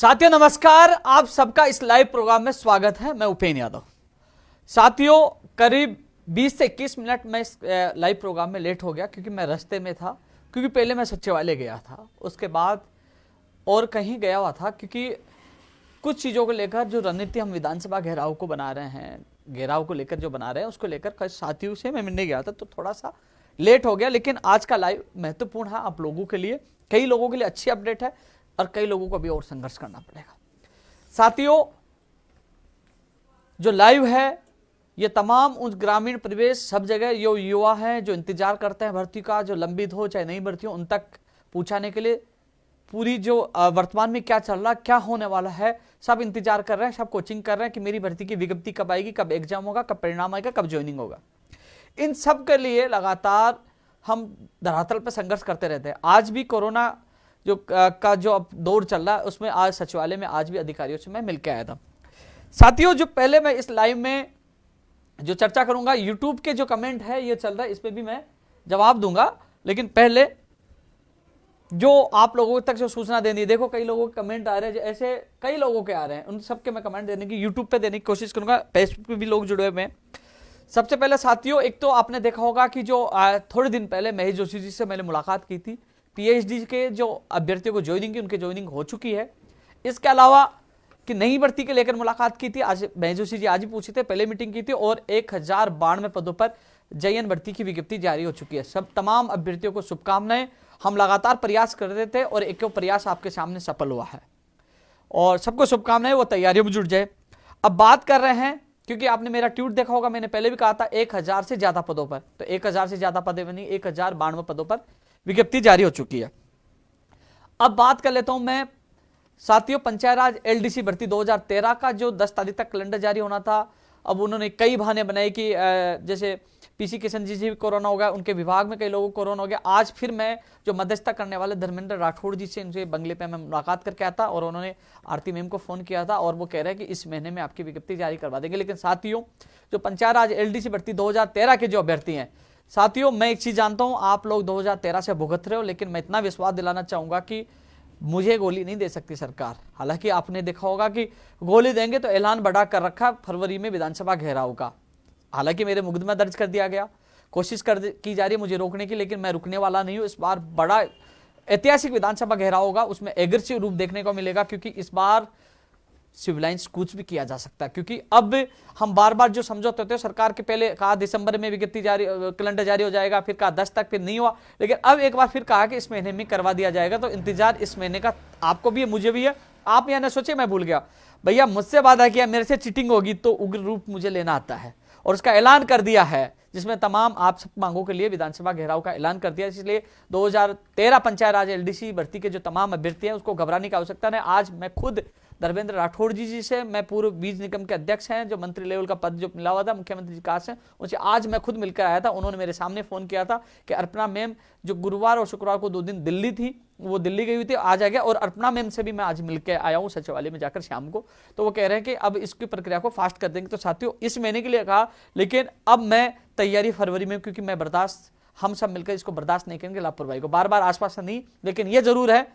साथियों नमस्कार, आप सबका इस लाइव प्रोग्राम में स्वागत है। मैं उपेंद्र यादव। साथियों करीब 20 से 21 मिनट में इस लाइव प्रोग्राम में लेट हो गया क्योंकि मैं रास्ते में था, क्योंकि पहले मैं सचिवालय गया था, उसके बाद और कहीं गया हुआ था क्योंकि कुछ चीज़ों को लेकर जो रणनीति हम विधानसभा घेराव को बना रहे हैं, घेराव को लेकर जो बना रहे हैं उसको लेकर कई साथियों से मैं मिलने गया था, तो थोड़ा सा लेट हो गया। लेकिन आज का लाइव महत्वपूर्ण है आप लोगों के लिए, कई लोगों के लिए अच्छी अपडेट है और कई लोगों को अभी और संघर्ष करना पड़ेगा। साथियों जो लाइव है ये तमाम उस ग्रामीण परिवेश सब जगह जो युवा हैं जो इंतजार करते हैं भर्ती का, जो लंबित हो चाहे नई भर्ती हो, उन तक पहुंचाने के लिए पूरी जो वर्तमान में क्या चल रहा, क्या होने वाला है, सब इंतजार कर रहे हैं, सब कोचिंग कर रहे हैं कि मेरी भर्ती की विज्ञप्ति कब आएगी, कब एग्जाम होगा, कब परिणाम आएगा, कब ज्वाइनिंग होगा। इन सब के लिए लगातार हम धरातल पर संघर्ष करते रहते हैं। आज भी कोरोना का जो अब दौर चल रहा है उसमें आज सचिवालय में आज भी अधिकारियों से मैं मिलकर आया था। साथियों जो पहले मैं इस लाइव में जो चर्चा करूंगा, यूट्यूब के जो कमेंट है ये चल रहा है, इस पे भी मैं जवाब दूंगा, लेकिन पहले जो आप लोगों तक जो सूचना देनी है, देखो कई लोगों के कमेंट आ रहे हैं, ऐसे कई लोगों के आ रहे हैं, उन सबके मैं कमेंट देने की यूट्यूब पे देने की कोशिश करूंगा। फेसबुक पे भी लोग जुड़े हुए हैं। सबसे पहले साथियों एक तो आपने देखा होगा कि जो थोड़े दिन पहले महेश जोशी जी से मैंने मुलाकात की थी, पीएचडी के जो अभ्यर्थियों को ज्वाइनिंग की उनकी ज्वाइनिंग हो चुकी है। इसके अलावा कि नई भर्ती के लेकर मुलाकात की थी, आज महेश जोशी जी आज ही पूछे थे, पहले मीटिंग की थी और 1092 पदों पर JN भर्ती की विज्ञप्ति जारी हो चुकी है। सब तमाम अभ्यर्थियों को शुभकामनाएं। हम लगातार प्रयास कर रहे थे और एक प्रयास आपके सामने सफल हुआ है और सबको शुभकामनाएं, वो तैयारियों में जुट जाए। अब बात कर रहे हैं क्योंकि आपने मेरा ट्वीट देखा होगा, मैंने पहले भी कहा था 1000 से ज्यादा पदों पर, तो 1000 से ज्यादा पदे बनी, 1092 पदों पर विज्ञप्ति जारी हो चुकी है। अब बात कर लेता हूं मैं साथियों पंचायत राज LDC भर्ती 2013 का जो 10 तारीख तक कैलेंडर जारी होना था। अब उन्होंने कई बहाने बनाए कि जैसे PC किशन जी भी कोरोना हो गया, उनके विभाग में कई लोगों को कोरोना हो गया। आज फिर मैं जो मध्यस्थता करने वाले धर्मेंद्र राठौड़ जी से उनसे बंगले पे मैं मुलाकात करके आया था और उन्होंने आरती मैम को फोन किया था और वो कह रहे हैं कि इस महीने में आपकी विज्ञप्ति जारी करवा देंगे। लेकिन साथियों जो पंचायत राज LDC भर्ती 2013 के जो अभ्यर्थी हैं, साथियों मैं एक चीज जानता हूं, आप लोग 2013 से भुगत रहे हो, लेकिन मैं इतना विश्वास दिलाना चाहूंगा कि मुझे गोली नहीं दे सकती सरकार। हालांकि आपने देखा होगा कि गोली देंगे तो ऐलान बढ़ा कर रखा फरवरी में विधानसभा घेराव का। हालांकि मेरे मुकदमा दर्ज कर दिया गया, कोशिश की जा रही है मुझे रोकने की, लेकिन मैं रुकने वाला नहीं हूं। इस बार बड़ा ऐतिहासिक विधानसभा घेराव होगा, उसमें एग्रेसिव रूप देखने को मिलेगा क्योंकि इस बार सिविलाइंस कुछ भी किया जा सकता है। क्योंकि अब हम बार बार जो समझौते होते हैं, सरकार के पहले कहा दिसंबर में विज्ञप्ति जारी, कैलेंडर जारी हो जाएगा, फिर कहा 10 तक, फिर नहीं हुआ, लेकिन अब एक बार फिर कहा कि इस महीने में करवा दिया जाएगा। तो इंतजार इस महीने का आपको भी है, मुझे भी है। आप यह ना सोचे मैं भूल गया, भैया मुझसे वादा किया मेरे से चीटिंग होगी तो उग्र रूप मुझे लेना आता है और उसका ऐलान कर दिया है, जिसमें तमाम आप सब मांगों के लिए विधानसभा घेराव का ऐलान कर दिया। इसलिए 2013 पंचायत राज LDC भर्ती के जो तमाम अभ्यर्थी हैं उसको घबराने की आवश्यकता नहीं। आज मैं खुद धर्मेंद्र राठौड़ जी से, मैं पूर्व बीज निगम के अध्यक्ष हैं, जो मंत्री लेवल का पद जो मिला हुआ था मुख्यमंत्री जी का से, उनसे आज मैं खुद मिलकर आया था। उन्होंने मेरे सामने फोन किया था कि अर्पणा मैम जो गुरुवार और शुक्रवार को 2 दिन दिल्ली थी, वो दिल्ली गई हुई थी, आज आ गया। और अर्पणा मैम से भी मैं आज मिलकर आया हूँ सचिवालय में जाकर शाम को, तो वो कह रहे हैं कि अब इसकी प्रक्रिया को फास्ट कर देंगे। तो साथियों इस महीने के लिए कहा, लेकिन अब मैं तैयारी फरवरी में, क्योंकि मैं बर्दाश्त, हम सब मिलकर इसको बर्दाश्त नहीं करेंगे लापरवाही को, बार बार आसपास नहीं। लेकिन यह जरूर है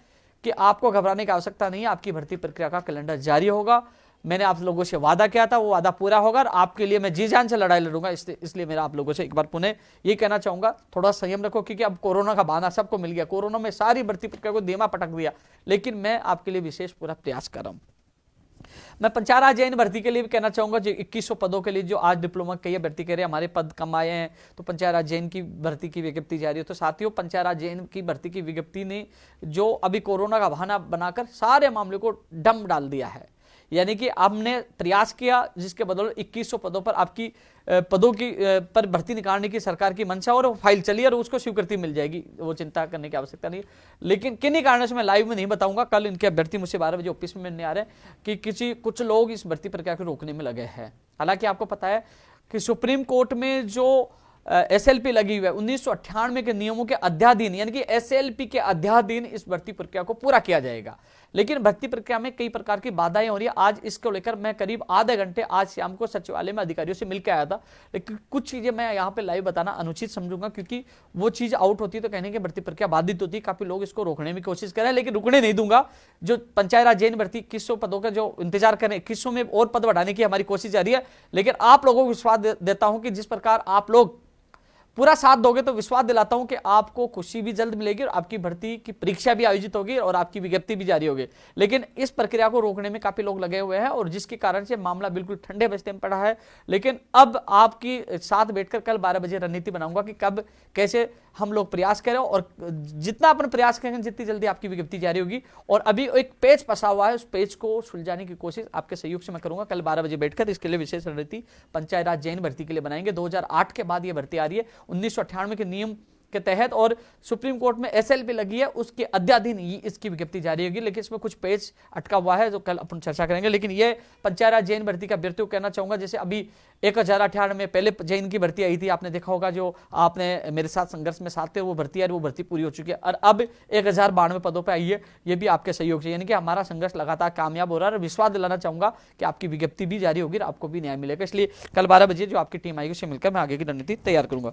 कि आपको घबराने की आवश्यकता नहीं है, आपकी भर्ती प्रक्रिया का कैलेंडर जारी होगा। मैंने आप लोगों से वादा किया था, वो वादा पूरा होगा और आपके लिए मैं जी जान से लड़ाई लड़ूंगा। इसलिए मेरा आप लोगों से एक बार पुनः ये कहना चाहूंगा, थोड़ा संयम रखो, क्योंकि अब कोरोना का बहाना सबको मिल गया। कोरोना में सारी भर्ती प्रक्रिया को धीमा पटक दिया, लेकिन मैं आपके लिए विशेष पूरा प्रयास कर रहा हूं। मैं पंचायत राज JN भर्ती के लिए भी कहना चाहूंगा, जो 2100 पदों के लिए जो आज डिप्लोमा कई भर्ती कर रहे हैं, हमारे पद कम आए हैं, तो पंचायत राज JN की भर्ती की विज्ञप्ति जारी है। तो साथियों पंचायत राज JN की भर्ती की विज्ञप्ति ने जो अभी कोरोना का बहाना बनाकर सारे मामले को डम डाल दिया है। यानी कि हमने प्रयास किया जिसके बदौलत 2100 पदों पर आपकी पदों की पर भर्ती निकालने की सरकार की मंशा और फाइल चली और उसको स्वीकृति मिल जाएगी, वो चिंता करने की आवश्यकता नहीं है। लेकिन किन्हीं कारणों से मैं लाइव में नहीं बताऊंगा, कल इनके अभ्यर्थी मुझसे 12 बजे ऑफिस में मिलने आ रहे हैं कि कुछ लोग इस भर्ती प्रक्रिया को रोकने में लगे हैं। हालांकि आपको पता है कि सुप्रीम कोर्ट में जो SLP लगी हुई है 1998 के नियमों के अध्याधीन, यानी कि SLP के अध्याधीन इस भर्ती प्रक्रिया को पूरा किया जाएगा। लेकिन भर्ती प्रक्रिया में कई प्रकार की बाधाएं हो रही है। आज इसको लेकर मैं करीब आधे घंटे आज शाम को सचिवालय में अधिकारियों से मिलकर आया था, लेकिन कुछ चीजें मैं यहाँ पे लाइव बताना अनुचित समझूंगा, क्योंकि वो चीज आउट होती है तो कहने की भर्ती प्रक्रिया बाधित होती है। काफी लोग इसको रोकने की कोशिश कर रहे हैं, लेकिन रुकने नहीं दूंगा। जो पंचायत राज जैन भर्ती 2100 पदों का जो इंतजार करें, 2100 में और पद बढ़ाने की हमारी कोशिश जारी है, लेकिन आप लोगों को विश्वास देता हूं कि जिस प्रकार आप लोग पूरा साथ दोगे तो विश्वास दिलाता हूं कि आपको खुशी भी जल्द मिलेगी और आपकी भर्ती की परीक्षा भी आयोजित होगी और आपकी विज्ञप्ति भी जारी होगी। लेकिन इस प्रक्रिया को रोकने में काफी लोग लगे हुए हैं और जिसके कारण से मामला बिल्कुल ठंडे बस्ते में पड़ा है। लेकिन अब आपकी साथ बैठकर कल 12 बजे रणनीति बनाऊंगा कि कब कैसे हम लोग प्रयास करें और जितना अपन प्रयास करेंगे जितनी जल्दी आपकी विज्ञप्ति जारी होगी। और अभी एक पेज फंसा हुआ है, उस पेज को सुलझाने की कोशिश आपके सहयोग से मैं करूंगा कल 12 बजे बैठकर। इसके लिए विशेष रणनीति पंचायत राज जैन भर्ती के लिए बनाएंगे। 2008 के बाद यह भर्ती आ रही है, 1998 के नियम के तहत, और सुप्रीम कोर्ट में एसएलपी लगी है, उसके अध्याधीन इसकी विज्ञप्ति जारी होगी। लेकिन इसमें कुछ पेज अटका हुआ है जो कल अपन चर्चा करेंगे। लेकिन ये पंचायत राज जैन भर्ती का अभ्यर्थियों को कहना चाहूंगा, जैसे अभी 1098 में पहले जैन की भर्ती आई थी, आपने देखा होगा, जो आपने मेरे साथ संघर्ष में साथ थे, वो भर्ती आई, वो भर्ती पूरी हो चुकी है और अब 1092 पदों पर आई है। ये भी आपके सहयोग से, यानी कि हमारा संघर्ष लगातार कामयाब हो रहा है और विश्वास दिलाना चाहूंगा कि आपकी विज्ञप्ति भी जारी होगी और आपको भी न्याय मिलेगा। इसलिए कल 12 बजे जो आपकी टीम आएगी उससे मिलकर मैं आगे की रणनीति तैयार करूंगा।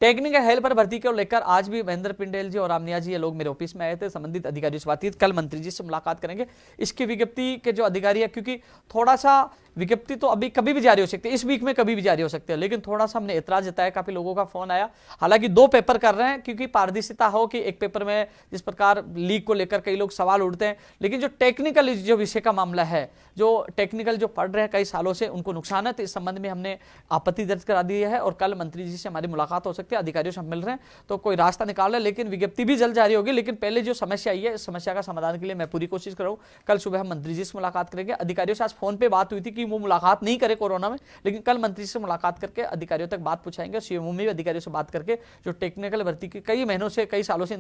टेक्निकल हेल्पर भर्ती को लेकर आज भी महेंद्र पिंडेल जी और रामनिया जी, ये लोग मेरे ऑफिस में आए थे, संबंधित अधिकारियों से बातचीत, कल मंत्री जी से मुलाकात करेंगे। इसकी विज्ञप्ति के जो अधिकारी है, क्योंकि थोड़ा सा विज्ञप्ति तो अभी कभी भी जारी हो सकती है, इस वीक में कभी भी जारी हो सकती है, लेकिन थोड़ा सा हमने ऐतराज जताया, काफी लोगों का फोन आया। हालांकि 2 पेपर कर रहे हैं क्योंकि पारदर्शिता हो कि एक पेपर में जिस प्रकार लीक को लेकर कई लोग सवाल उठते हैं, लेकिन जो टेक्निकल जो विषय का मामला है, जो टेक्निकल जो पढ़ रहे हैं कई सालों से, उनको नुकसान है, तो इस संबंध में हमने आपत्ति दर्ज करा दी है और कल मंत्री जी से हमारी मुलाकात हो सकती है, अधिकारियों से हम मिल रहे हैं तो कोई रास्ता निकाल रहे हैं। लेकिन विज्ञप्ति भी जल्द जारी होगी। लेकिन पहले जो समस्या आई है, इस समस्या का समाधान के लिए मैं पूरी कोशिश कर रहा हूं। कल सुबह हम मंत्री जी से मुलाकात करेंगे। अधिकारियों से आज फोन पे बात हुई थी कि वो मुलाकात नहीं करे कोरोना में, लेकिन कल मंत्री से मुलाकात करके अधिकारियों तक बात पूछाएंगे। सीएमओ में भी अधिकारियों से बात करके जो टेक्निकल भर्ती की कई महीनों से, कई सालों से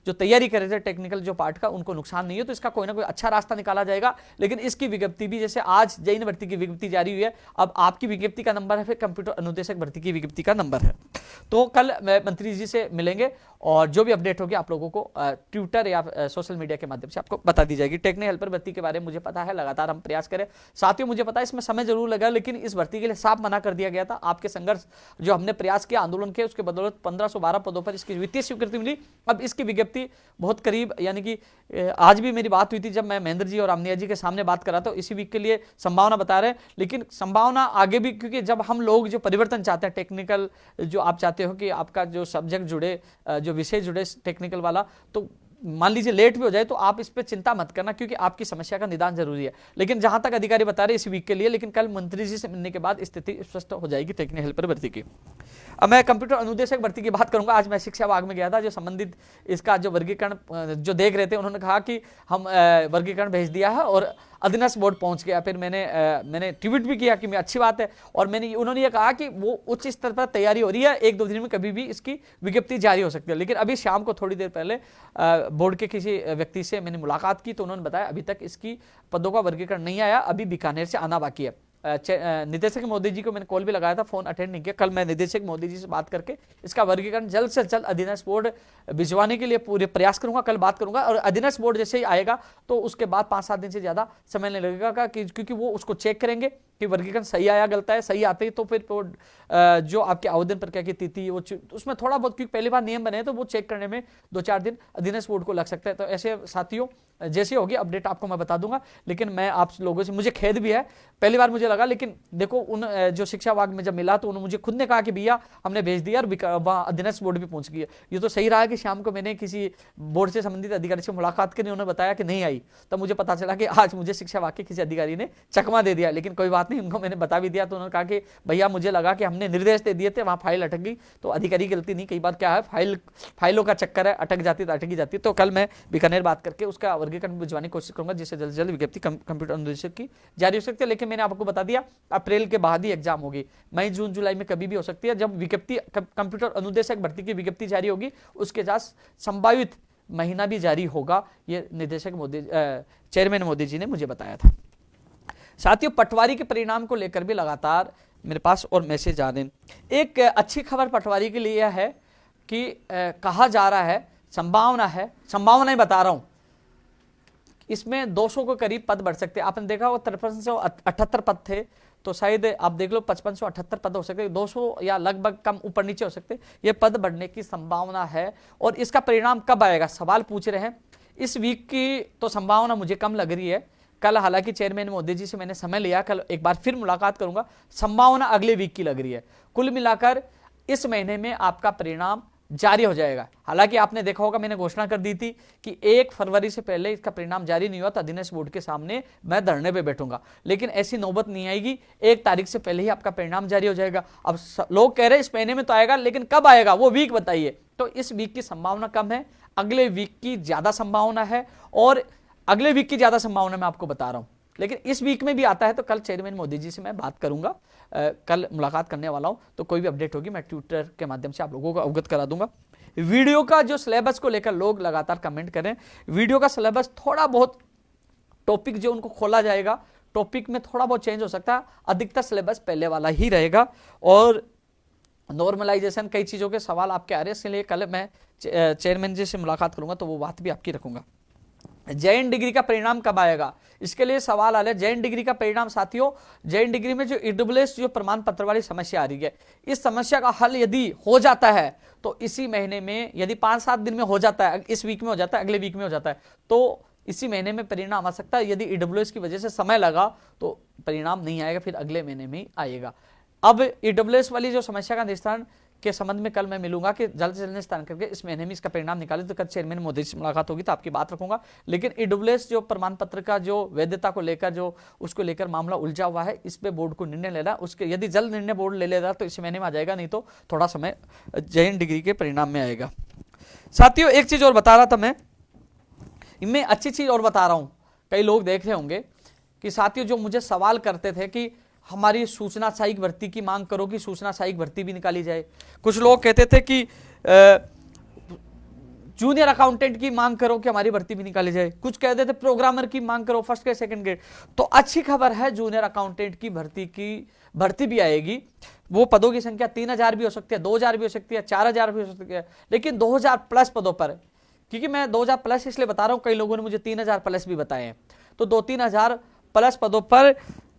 जो तैयारी कर रहे थे टेक्निकल जो पार्ट का, उनको नुकसान नहीं है, तो इसका कोई ना कोई अच्छा रास्ता निकाला जाएगा। लेकिन इसकी विज्ञप्ति भी, जैसे आज जैन भर्ती की विज्ञप्ति जारी हुई है, अब आपकी विज्ञप्ति का नंबर है, फिर कंप्यूटर अनुदेशक भर्ती की विज्ञप्ति का नंबर है। तो कल मंत्री जी से मिलेंगे और जो भी अपडेट होगी आप लोगों को ट्विटर या सोशल मीडिया के माध्यम से आपको बता दी जाएगी। टेक्निकल हेल्पर भर्ती के बारे में मुझे पता है, लगातार हम प्रयास करें। साथियों, मुझे पता है इसमें समय जरूर लगा, लेकिन इस भर्ती के लिए साफ मना कर दिया गया था। आपके संघर्ष जो हमने प्रयास किया, आंदोलन किया, उसके बदौलत 1512 पदों पर इसकी वित्तीय स्वीकृति मिली। अब इसकी विज्ञप्ति बहुत करीब, यानी कि आज भी मेरी बात हुई थी जब मैं महेंद्र जी और रामनिया जी के सामने बात कर रहा था, इसी वीक के लिए संभावना बता रहे हैं। लेकिन संभावना आगे भी, क्योंकि जब हम लोग जो परिवर्तन चाहते हैं, टेक्निकल जो आप चाहते हो कि आपका जो सब्जेक्ट जुड़े, जो विषय जुड़े टेक्निकल वाला, तो मान लीजिए लेट भी हो जाए तो आप इस पे चिंता मत करना, क्योंकि आपकी समस्या का निदान जरूरी है। लेकिन जहां तक अधिकारी बता रहे इस वीक के लिए, लेकिन कल मंत्री जी से मिलने के बाद स्थिति स्पष्ट हो जाएगी टेक्निकल हेल्पर भर्ती की। अब मैं कंप्यूटर अनुदेशक भर्ती की बात करूंगा। आज मैं शिक्षा विभाग में गया था, जो संबंधित इसका जो वर्गीकरण जो देख रहे थे, उन्होंने कहा कि हम वर्गीकरण भेज दिया है और अधीनस्थ बोर्ड पहुंच गया। फिर मैंने ट्वीट भी किया कि मैं अच्छी बात है, और उन्होंने ये कहा कि वो उच्च स्तर पर तैयारी हो रही है, 1-2 दिन में कभी भी इसकी विज्ञप्ति जारी हो सकती है। लेकिन अभी शाम को थोड़ी देर पहले बोर्ड के किसी व्यक्ति से मैंने मुलाकात की, तो उन्होंने बताया अभी तक इसकी पदों का वर्गीकरण नहीं आया, अभी बीकानेर से आना बाकी है। निदेशक मोदी जी को मैंने कॉल भी लगाया था, फोन अटेंड नहीं किया। कल मैं निदेशक मोदी जी से बात करके इसका वर्गीकरण जल्द से जल्द अधीनस्थ बोर्ड भिजवाने के लिए पूरे प्रयास करूंगा, कल बात करूंगा। और अधीनस्थ बोर्ड जैसे ही आएगा तो उसके बाद 5-7 दिन से ज्यादा समय नहीं लगेगा, क्योंकि वो उसको चेक करेंगे कि वर्गीकरण सही आया गलत है। सही आते ही तो फिर जो आपके आवेदन प्रक्रिया की तिथि, वो उसमें थोड़ा बहुत, क्योंकि पहली बार नियम बने तो वो चेक करने में 2-4 दिन अधीनस्थ बोर्ड को लग सकता है। तो ऐसे साथियों, जैसे होगी अपडेट आपको मैं बता दूंगा। लेकिन मैं आप लोगों से, मुझे खेद भी है, पहली बार मुझे लगा, लेकिन देखो उन जो शिक्षा विभाग में जब मिला तो उन्होंने मुझे खुद ने कहा कि भैया हमने भेज दिया और वहाँ अधीनस्थ बोर्ड भी पहुंच गई है। ये तो सही रहा कि शाम को मैंने किसी बोर्ड से संबंधित अधिकारी से मुलाकात करी, उन्होंने बताया कि नहीं आई, तब मुझे पता चला कि आज मुझे शिक्षा विभाग के किसी अधिकारी ने चकमा दे दिया। लेकिन कोई बात नहीं, उनको मैंने बता भी दिया। तो उन्होंने कहा कि भैया मुझे लगा कि हमने निर्देश दे दिए थे, वहाँ फाइल अटक गई, तो अधिकारी की गलती नहीं। कई बार क्या है, फाइलों का चक्कर है, अटक जाती तो अटकी जाती। तो कल मैं बीकानेर बात करके उसका वर्गीकरण भिजवाने की कोशिश करूंगा, जिससे जल्द से जल्द विज्ञप्ति कंप्यूटर अनुदेशक की जारी हो सकती है। लेकिन मैंने आपको बता दिया अप्रैल के बाद ही एग्जाम होगी, मई जून जुलाई में कभी भी हो सकती है। जब विज्ञप्ति कंप्यूटर अनुदेशक भर्ती की विज्ञप्ति जारी होगी, उसके साथ संभावित महीना भी जारी होगा, ये निदेशक मोदी, चेयरमैन मोदी जी ने मुझे बताया था। साथियों, पटवारी के परिणाम को लेकर भी लगातार मेरे पास और मैसेज आ रहे हैं। एक अच्छी खबर पटवारी के लिए है कि कहा जा रहा है, संभावना है, संभावना ही बता रहा हूं, इसमें 200 के करीब पद बढ़ सकते हैं। आपने देखा वो 53 से 78 पद थे, तो शायद आप देख लो 55 से 78 पद हो सकते हैं, 200 या लगभग कम ऊपर नीचे हो सकते हैं। ये पद बढ़ने की संभावना है। और इसका परिणाम कब आएगा, सवाल पूछ रहे हैं। इस वीक की तो संभावना मुझे कम लग रही है। कल हालांकि चेयरमैन मोदी जी से मैंने समय लिया, कल एक बार फिर मुलाकात करूंगा। संभावना अगले वीक की लग रही है। कुल मिलाकर इस महीने में आपका परिणाम जारी हो जाएगा। हालांकि आपने देखा होगा मैंने घोषणा कर दी थी कि 1 फरवरी से पहले इसका परिणाम जारी नहीं हुआ तो दिनेश बोर्ड के सामने मैं धरने पे बैठूंगा, लेकिन ऐसी नौबत नहीं आएगी। 1 तारीख से पहले ही आपका परिणाम जारी हो जाएगा। अब लोग कह रहे हैं इस महीने में तो आएगा, लेकिन कब आएगा वो वीक बताइए। तो इस वीक की संभावना कम है, अगले वीक की ज्यादा संभावना है। और अगले वीक की ज्यादा संभावना मैं आपको बता रहा हूं, लेकिन इस वीक में भी आता है तो कल चेयरमैन मोदी जी से मैं बात करूंगा। कल मुलाकात करने वाला हूं, तो कोई भी अपडेट होगी मैं ट्विटर के माध्यम से आप लोगों को अवगत करा दूंगा। वीडियो का जो सिलेबस को लेकर लोग लगातार कमेंट करें, वीडियो का सिलेबस थोड़ा बहुत टॉपिक जो उनको खोला जाएगा, टॉपिक में थोड़ा बहुत चेंज हो सकता है, अधिकतर सिलेबस पहले वाला ही रहेगा। और नॉर्मलाइजेशन कई चीजों के सवाल आपके आ रहे हैं, इसलिए कल मैं चेयरमैन जी से मुलाकात करूंगा तो वो बात भी आपकी रखूंगा। जैन डिग्री का परिणाम कब आएगा, इसके लिए सवाल आ रहा है। जैन डिग्री का परिणाम साथियों, जैन डिग्री में जो ईडब्ल्यूएस जो प्रमाण पत्र वाली समस्या आ रही है, इस समस्या का हल यदि हो जाता है तो इसी महीने में, यदि 5-7 दिन में हो जाता है, इस वीक में हो जाता है, अगले वीक में हो जाता है, तो इसी महीने में परिणाम आ सकता है। यदि ईडब्ल्यूएस की वजह से समय लगा तो परिणाम नहीं आएगा, फिर अगले महीने में ही आएगा। अब ईडब्ल्यूएस वाली जो समस्या का निस्तारण के संबंध में कल मैं मिलूंगा कि जल्द से जल्द निस्तारण करके इस महीने में इसका परिणाम निकाले। तो कल चेयरमैन मोदी से मुलाकात होगी तो आपकी बात रखूंगा। लेकिन ईडब्ल्यूएस जो प्रमाण पत्र का जो वैधता को लेकर जो उसको लेकर मामला उलझा हुआ है, इस पे बोर्ड को निर्णय लेना, उसके यदि जल्द निर्णय बोर्ड ले लेगा तो इस महीने में आ जाएगा, नहीं तो थोड़ा समय जैन डिग्री के परिणाम में आएगा। साथियों एक चीज और बता रहा था मैं अच्छी चीज और बता रहा हूं। कई लोग देख रहे होंगे कि साथियों जो मुझे सवाल करते थे कि हमारी सूचना सहायक भर्ती की मांग करो कि सूचना सहायक भर्ती भी निकाली जाए। कुछ लोग कहते थे कि जूनियर अकाउंटेंट की मांग करो कि हमारी भर्ती भी निकाली जाए। कुछ कहते थे प्रोग्रामर की मांग करो, फर्स्ट ग्रेड सेकंड ग्रेड। तो अच्छी खबर है, जूनियर अकाउंटेंट की भर्ती भी आएगी। वो पदों की संख्या 3000 भी हो सकती है, 2000 भी हो सकती है, 4000 भी हो सकती है, लेकिन 2000 प्लस पदों पर। क्योंकि मैं 2000 प्लस इसलिए बता रहा हूं, कई लोगों ने मुझे 3000 प्लस भी बताए हैं। तो 2-3000 प्लस पदों पर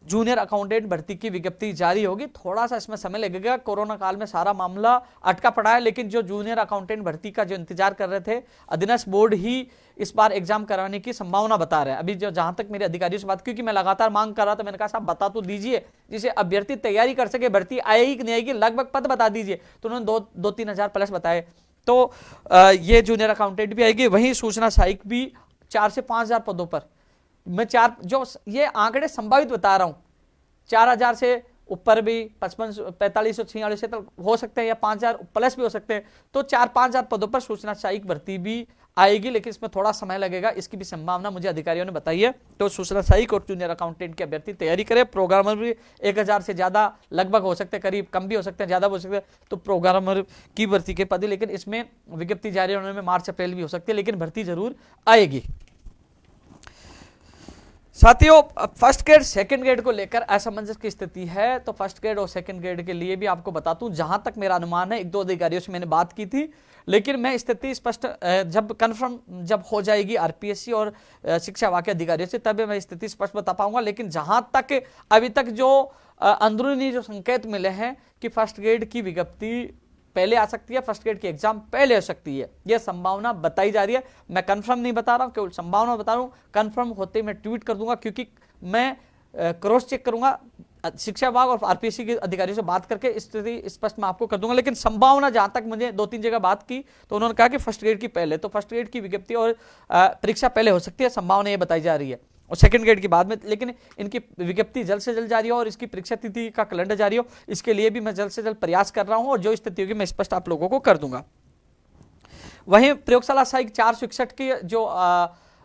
जूनियर अकाउंटेंट भर्ती की विज्ञप्ति जारी होगी। थोड़ा सा इसमें समय लगेगा, कोरोना काल में सारा मामला अटका पड़ा है, लेकिन जो जूनियर अकाउंटेंट भर्ती का जो इंतजार कर रहे थे, अधीनस्थ बोर्ड ही इस बार एग्जाम कराने की संभावना बता रहे हैं। अभी जो जहां तक मेरे अधिकारियों से बात, क्योंकि मैं लगातार मांग कर रहा था, मैंने कहा साहब बता तो दीजिए जिसे अभ्यर्थी तैयारी कर सके, भर्ती आएगी कि नहीं आएगी, लगभग पद बता दीजिए। तो उन्होंने 2-3 हजार प्लस बताए। तो ये जूनियर अकाउंटेंट भी आएगी। वहीं सूचना सहायक भी 4 से 5 हजार पदों पर। मैं जो ये आंकड़े संभावित बता रहा हूं, 4000 से ऊपर भी 55, 45, 46 तक हो सकते हैं, या 5000 प्लस भी हो सकते हैं। तो 4-5 हजार पदों पर सूचना सहायक भर्ती भी आएगी, लेकिन इसमें थोड़ा समय लगेगा, इसकी भी संभावना मुझे अधिकारियों ने बताई है। तो सूचना सहायक और जूनियर अकाउंटेंट के अभ्यर्थी तैयारी करें। प्रोग्रामर भी 1000 से ज्यादा लगभग हो सकते हैं, करीब कम भी हो सकते हैं, ज्यादा भी हो सकते हैं। तो प्रोग्रामर की भर्ती के पद, लेकिन इसमें विज्ञप्ति जारी होने में मार्च अप्रैल भी हो सकती है, लेकिन भर्ती जरूर आएगी। साथियों फर्स्ट ग्रेड सेकंड ग्रेड को लेकर असमंजस की स्थिति है। तो फर्स्ट ग्रेड और सेकंड ग्रेड के लिए भी आपको बताता हूं, जहां तक मेरा अनुमान है, 1-2 अधिकारियों से मैंने बात की थी, लेकिन मैं स्थिति स्पष्ट जब कंफर्म जब हो जाएगी आरपीएससी और शिक्षा विभाग के अधिकारियों से, तब मैं स्थिति स्पष्ट बता पाऊंगा। लेकिन जहां तक अभी तक जो अंदरूनी जो संकेत मिले हैं कि फर्स्ट ग्रेड की विज्ञप्ति पहले आ सकती है, फर्स्ट ग्रेड की एग्जाम पहले हो सकती है, यह संभावना बताई जा रही है। मैं कंफर्म नहीं बता रहा हूं, केवल संभावना बता रहा हूं। कंफर्म होते मैं ट्वीट कर दूंगा, क्योंकि मैं क्रॉस चेक करूंगा शिक्षा विभाग और आरपीएससी के अधिकारियों से बात करके स्थिति स्पष्ट मैं आपको कर दूंगा। लेकिन संभावना जहां तक मुझे 2-3 जगह बात की तो उन्होंने कहा कि फर्स्ट ग्रेड की पहले, तो फर्स्ट ग्रेड की विज्ञप्ति और परीक्षा पहले हो सकती है, संभावना ये बताई जा रही है, और सेकंड ग्रेड की बाद में। लेकिन इनकी विज्ञप्ति जल्द से जल्द जारी हो और इसकी परीक्षा तिथि का कैलेंडर जारी हो, इसके लिए भी मैं जल्द से जल्द प्रयास कर रहा हूं, और जो स्थिति होगी मैं स्पष्ट आप लोगों को कर दूंगा। वहीं प्रयोगशाला सहायक 461 की जो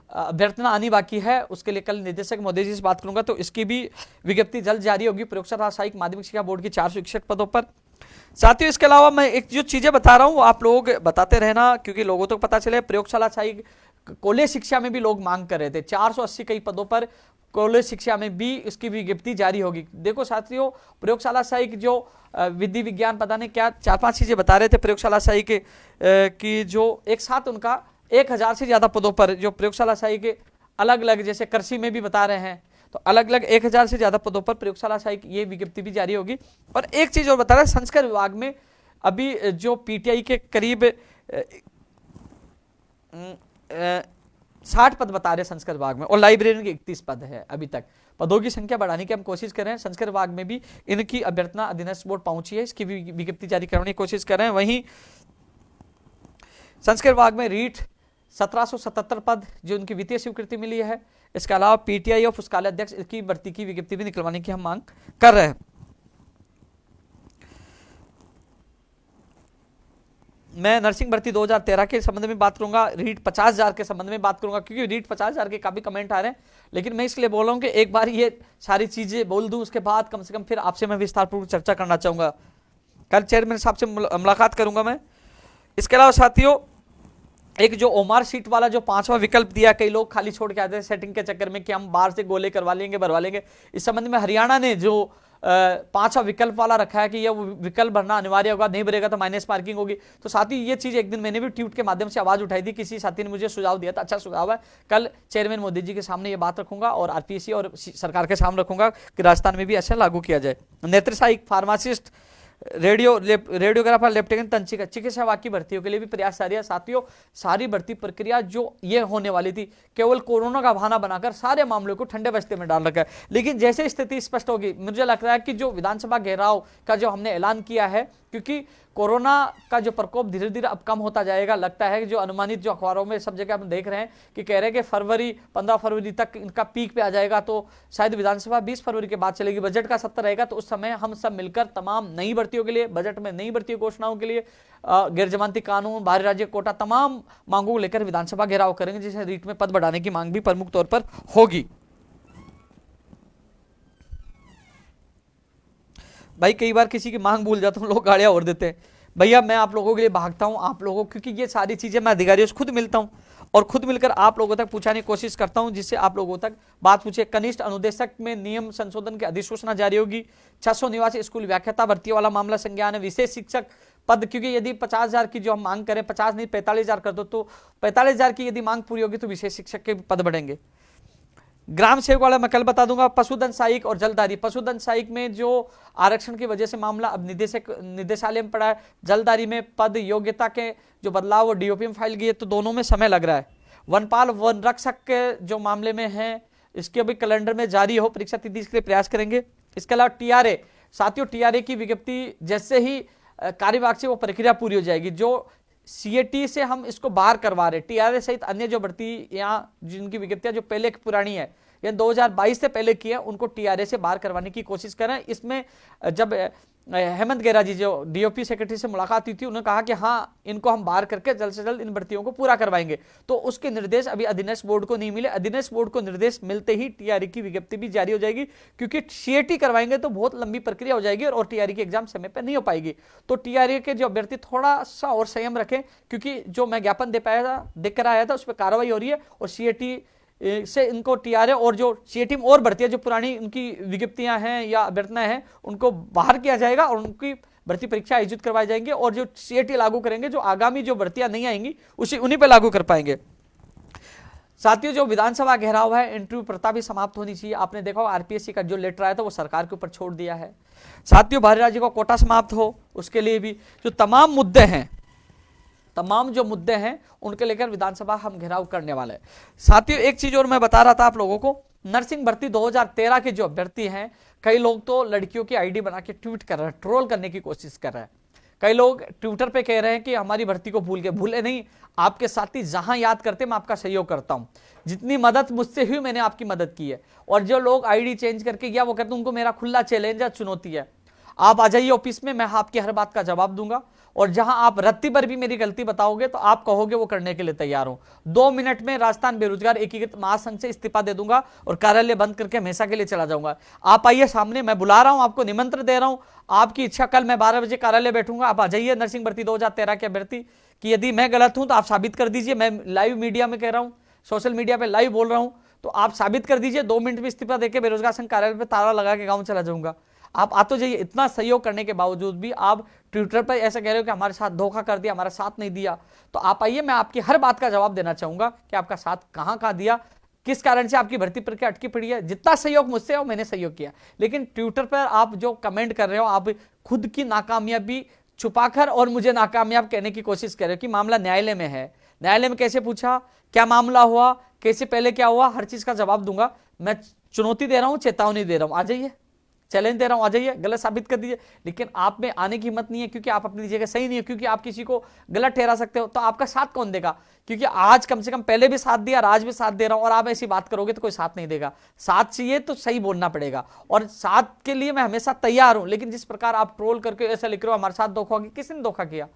अभ्यर्थना आनी बाकी है, उसके लिए कल निदेशक मोदी जी से बात करूंगा, तो इसकी भी विज्ञप्ति जल्द जारी होगी। प्रयोगशाला सहायक माध्यमिक शिक्षा बोर्ड की 461 पदों पर। साथियों इसके अलावा मैं एक जो चीजें बता रहा हूं वो आप लोग बताते रहना, क्योंकि लोगों तक पता चले। प्रयोगशाला सहायक कॉलेज शिक्षा में भी लोग मांग कर रहे थे, 480 कई पदों पर कॉलेज शिक्षा में भी इसकी विज्ञप्ति जारी होगी। देखो साथियों, प्रयोगशाला सहायक जो विधि विज्ञान पता नहीं क्या 4-5 चीजें बता रहे थे प्रयोगशाला सहायक की, जो एक साथ उनका 1000 से ज्यादा पदों पर जो प्रयोगशाला सहायक अलग अलग, जैसे कृषि में भी बता रहे हैं, तो अलग अलग 1000 से ज्यादा पदों पर प्रयोगशाला सहायक ये विज्ञप्ति भी जारी होगी। और एक चीज और बता रहा है, संस्कृत विभाग में अभी जो पीटीआई के करीब 60 पद बता रहे हैं संस्कृत विभाग में, और लाइब्रेरियन के 31 पद है अभी तक। पदों की संख्या बढ़ाने की हम कोशिश कर रहे हैं। संस्कृत विभाग में भी इनकी अभ्यर्थना अधीनस्थ बोर्ड पहुंची है, इसकी भी विज्ञप्ति जारी करने की कोशिश कर रहे हैं। वहीं संस्कृत विभाग में रीट 1777 पद जो उनकी वित्तीय स्वीकृति मिली है। इसके अलावा पीटीआई और पुस्तकालय अध्यक्ष की भर्ती की विज्ञप्ति भी निकलवाने की हम मांग कर रहे हैं। मैं नर्सिंग भर्ती 2013 के संबंध में बात करूंगा, रीट 50,000 के संबंध में बात करूंगा, क्योंकि रीट 50,000 के काफी कमेंट आ रहे हैं। लेकिन मैं इसलिए बोल रहा हूं कि एक बार ये सारी चीजें बोल दूं, उसके बाद कम से कम फिर आपसे मैं विस्तारपूर्वक चर्चा करना चाहूंगा। कल चेयरमैन साहब से मुलाकात करूंगा मैं। इसके अलावा साथियों, एक जो ओमार सीट वाला जो 5वां विकल्प दिया, कई लोग खाली छोड़ के आते हैं सेटिंग के चक्कर में कि हम बाहर से गोले करवा लेंगे, भरवा लेंगे। इस संबंध में हरियाणा ने जो 5वां विकल्प वाला रखा है कि यह विकल्प भरना अनिवार्य होगा, नहीं भरेगा तो माइनस मार्किंग होगी। तो साथी ये चीज एक दिन मैंने भी ट्वीट के माध्यम से आवाज उठाई थी, किसी साथी ने मुझे सुझाव दिया था, अच्छा सुझाव है। कल चेयरमैन मोदी जी के सामने ये बात रखूंगा और आरपीएससी और सरकार के सामने रखूंगा कि राजस्थान में भी ऐसा लागू किया जाए। नेत्र सहायक, फार्मासिस्ट, रेडियोग्राफर, लेफ्टिनेंट तंत्रिका, चिकित्सा विभाग की भर्तियों के लिए भी प्रयास जारी है। साथियों, सारी भर्ती प्रक्रिया जो ये होने वाली थी, केवल कोरोना का बहाना बनाकर सारे मामलों को ठंडे बस्ते में डाल रखा है। लेकिन जैसे स्थिति स्पष्ट होगी, मुझे लग रहा है कि जो विधानसभा घेराव का जो हमने ऐलान किया है, क्योंकि कोरोना का जो प्रकोप धीरे धीरे अब कम होता जाएगा, लगता है कि जो अनुमानित जो अखबारों में सब जगह हम देख रहे हैं कि कह रहे हैं कि 15 फरवरी तक इनका पीक पे आ जाएगा, तो शायद विधानसभा 20 फरवरी के बाद चलेगी। बजट का सत्र रहेगा, तो उस समय हम सब मिलकर तमाम नई भर्तियों के लिए, बजट में नई भर्ती घोषणाओं के लिए, गैर जमानती कानून, बाहरी राज्य कोटा, तमाम मांगों को लेकर विधानसभा घेराव करेंगे, जिसे रीट में पद बढ़ाने की मांग भी प्रमुख तौर पर होगी। भाई कई बार किसी की मांग भूल जाता हूँ, लोग गाड़ियां और देते हैं। भैया मैं आप लोगों के लिए भागता हूँ, आप लोगों, क्योंकि ये सारी चीजें मैं अधिकारियों से खुद मिलता हूँ और खुद मिलकर आप लोगों तक पहुंचाने की कोशिश करता हूं, जिससे आप लोगों तक बात पूछे। कनिष्ठ अनुदेशक में नियम संशोधन की अधिसूचना जारी होगी। 600 निवासी स्कूल व्याख्याता भर्ती वाला मामला संज्ञान है। विशेष शिक्षक पद, क्योंकि यदि 50,000 की जो हम मांग करें, 50 नहीं 45,000 कर दो, तो 45,000 की यदि मांग पूरी होगी तो विशेष शिक्षक के पद बढ़ेंगे। ग्राम सेवक वाला मैं कल बता दूंगा। पशुधन सहायक और जलदारी, पशुधन सहायक में जो आरक्षण की वजह से मामला अब निदेशालय में पड़ा है। जलदारी में पद योग्यता के जो बदलाव वो डीओपी में फाइल किए, तो दोनों में समय लग रहा है। वनपाल वन रक्षक के जो मामले में है, इसके अभी कैलेंडर में जारी हो, परीक्षा तिथि के लिए प्रयास करेंगे। इसके अलावा टीआरए, साथियों टीआरए की विज्ञप्ति जैसे ही कार्यविभाग से वो प्रक्रिया पूरी हो जाएगी, जो सीएटी से हम इसको बाहर करवा रहे, टीआरए सहित अन्य जो भर्ती यहाँ जिनकी विज्ञप्तियां जो पहले की पुरानी है या 2022 से पहले की है, उनको टीआरए से बाहर करवाने की कोशिश करें। इसमें जब हेमंत गेरा जी जो डीओपी सेक्रेटरी से मुलाकात हुई थी, उन्होंने कहा कि हाँ इनको हम बाहर करके जल्द से जल्द इन भर्तियों को पूरा करवाएंगे। तो उसके निर्देश अभी अधीनस्थ बोर्ड को नहीं मिले। अधीनस्थ बोर्ड को निर्देश मिलते ही टीआरए की विज्ञप्ति भी जारी हो जाएगी, क्योंकि सीएटी करवाएंगे तो बहुत लंबी प्रक्रिया हो जाएगी और टीआरए की एग्जाम समय पर नहीं हो पाएगी। तो टीआरए के जो अभ्यर्थी थोड़ा सा और संयम रखें, क्योंकि जो मैं ज्ञापन देकर आया था उस पर कार्रवाई हो रही है और सीएटी से इनको टीआरए और जो सीएटी में और भर्तियां जो पुरानी उनकी विज्ञप्तियां हैं या अभ्यर्थनाएं हैं, उनको बाहर किया जाएगा और उनकी भर्ती परीक्षा आयोजित करवाई जाएंगे। और जो सीएटी लागू करेंगे, जो आगामी जो भर्तियां नहीं आएंगी उन्हीं पे लागू कर पाएंगे। साथियों, जो विधानसभा घेराव है, इंटरव्यू प्रथा भी समाप्त होनी चाहिए। आपने देखा आरपीएससी का जो लेटर आया था वो सरकार के ऊपर छोड़ दिया है। साथियों, बाहरी राज्य का कोटा समाप्त हो, उसके लिए भी जो तमाम मुद्दे हैं उनके लेकर विधानसभा हम घेराव करने वाले हैं। साथियों, एक चीज और मैं बता रहा था आप लोगों को, नर्सिंग भर्ती 2013 के जो अभ्यर्थी हैं, कई लोग तो लड़कियों की आईडी बना के ट्वीट कर रहे हैं, ट्रोल करने की कोशिश कर रहे हैं। कई लोग ट्विटर पे कह रहे हैं कि हमारी भर्ती को भूले नहीं, आपके साथी जहां याद करते मैं आपका सहयोग करता हूं। जितनी मदद मुझसे हुई मैंने आपकी मदद की है। और जो लोग आईडी चेंज करके गया, वो कहते हैं उनको मेरा खुला चैलेंज है, चुनौती है, आप आ जाइए ऑफिस में, मैं आपकी हर बात का जवाब दूंगा। और जहां आप रत्ती पर भी मेरी गलती बताओगे तो आप कहोगे वो करने के लिए तैयार हूं। 2 मिनट में राजस्थान बेरोजगार एकीकृत महासंघ से इस्तीफा दे दूंगा और कार्यालय बंद करके हमेशा के लिए चला जाऊंगा। आप आइए सामने, मैं बुला रहा हूं, आपको निमंत्रण दे रहा हूं। आपकी इच्छा, कल मैं 12 बजे कार्यालय बैठूंगा, आप आ जाइए। नर्सिंग भर्ती 2013 के अभ्यर्थी कि यदि मैं गलत हूं तो आप साबित कर दीजिए। मैं लाइव मीडिया में कह रहा हूं, सोशल मीडिया पे लाइव बोल रहा हूं, तो आप साबित कर दीजिए। 2 मिनट में इस्तीफा देकर बेरोजगार संघ कार्यालय पे ताला लगा के गाँव चला जाऊंगा। आप आ तो जाइए। इतना सहयोग करने के बावजूद भी आप ट्विटर पर ऐसा कह रहे हो कि हमारे साथ धोखा कर दिया, हमारा साथ नहीं दिया। तो आप आइए, मैं आपकी हर बात का जवाब देना चाहूंगा कि आपका साथ कहां दिया। किस कारण से आपकी भर्ती प्रक्रिया अटकी पड़ी है। जितना सहयोग मुझसे हो मैंने सहयोग किया, लेकिन ट्विटर पर आप जो कमेंट कर रहे हो, आप खुद की नाकामयाबी छुपाकर और मुझे नाकामयाब कहने की कोशिश कर रहे हो कि मामला न्यायालय में है। न्यायालय में कैसे पूछा, क्या मामला हुआ, कैसे पहले क्या हुआ, हर चीज का जवाब दूंगा। मैं चुनौती दे रहा हूं, चेतावनी दे रहा हूं, आ जाइए, चैलेंज दे रहा हूं, आ जाइए, गलत साबित कर दीजिए। लेकिन आप में आने की हिम्मत नहीं है, क्योंकि आप अपनी जगह सही नहीं है, क्योंकि आप किसी को गलत ठहरा सकते हो, तो आपका साथ कौन देगा। क्योंकि आज कम से कम पहले भी साथ दिया और आज भी साथ दे रहा हूं, और आप ऐसी बात करोगे तो कोई साथ नहीं देगा। साथ चाहिए तो सही बोलना पड़ेगा, और साथ के लिए मैं हमेशा तैयार हूं। लेकिन जिस प्रकार आप ट्रोल करके ऐसा लिख रहे हो हमारे साथ धोखा किया, किसने धोखा किया,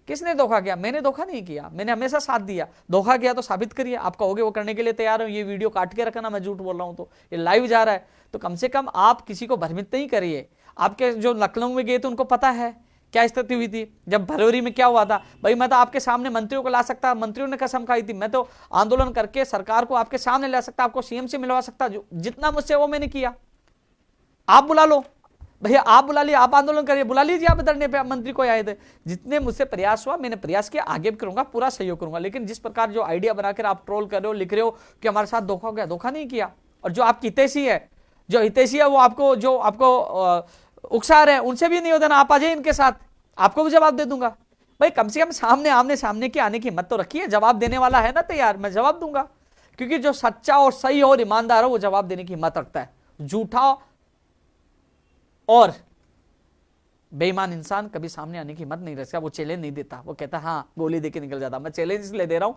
किसने धोखा किया। मैंने धोखा नहीं किया, मैंने हमेशा साथ दिया। धोखा किया तो साबित करिए, आप कहोगे वो करने के लिए तैयार हूं। ये वीडियो काट के रखना, मैं झूठ बोल रहा हूं तो ये लाइव जा रहा है, तो कम से कम आप किसी को भ्रमित नहीं करिए। आपके जो लखनऊ में गए थे उनको पता है क्या स्थिति हुई थी, जब फरवरी में क्या हुआ था। भाई मैं तो आपके सामने मंत्रियों को ला सकता, मंत्रियों ने कसम खाई थी, मैं तो आंदोलन करके सरकार को आपके सामने ला सकता, आपको सीएम से मिलवा सकता, जितना मुझसे वो मैंने किया। आप बुला लो भैया, आप बुला लीजिए, आप आंदोलन करिए, बुला लीजिए आप धरने पे, मंत्री को आए थे। जितने मुझसे प्रयास हुआ मैंने प्रयास किया, आगे भी करूंगा, पूरा सहयोग करूंगा। लेकिन जिस प्रकार जो आइडिया बनाकर आप ट्रोल कर रहे हो, लिख रहे हो कि हमारे साथ धोखा हो गया, धोखा नहीं किया। और जो आपकी हितैषी है, जो हितैषी है वो आपको उकसा रहे हैं, उनसे भी नहीं होता ना, आप आ जाइए इनके साथ, आपको भी जवाब दे दूंगा। भाई कम से कम सामने आमने सामने की आने की हिम्मत तो रखिए। जवाब देने वाला है ना तैयार, मैं जवाब दूंगा। क्योंकि जो सच्चा और सही और ईमानदार हो वो जवाब देने की हिम्मत रखता है। झूठा और बेईमान इंसान कभी सामने आने की हिम्मत नहीं रखता, वो चैलेंज नहीं देता, वो कहता हाँ गोली देके निकल जाता। मैं चैलेंज इसलिए दे रहा हूं,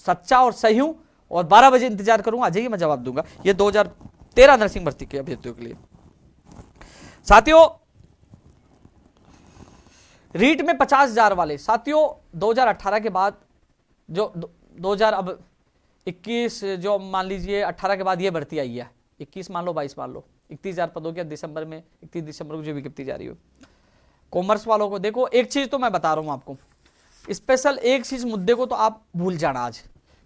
सच्चा और सही हूं, और 12 बजे इंतजार करूंगा, आ जाइए, मैं जवाब दूंगा। ये 2013 नर्सिंग भर्ती के अभ्यर्थियों के लिए। साथियों रीट में 50,000 वाले साथियों, 2018 के बाद जो 2021 जो मान लीजिए 18 के बाद ये भर्ती आई है, 21 मान लो 22 मान लो, 31,000 पदों के दिसंबर में, 31 दिसंबर को जो विज्ञप्ति जारी हो। कॉमर्स वालों को देखो, एक चीज तो मैं बता रहा हूं आपको, स्पेशल एक चीज मुद्दे को तो आप भूल जाना आज,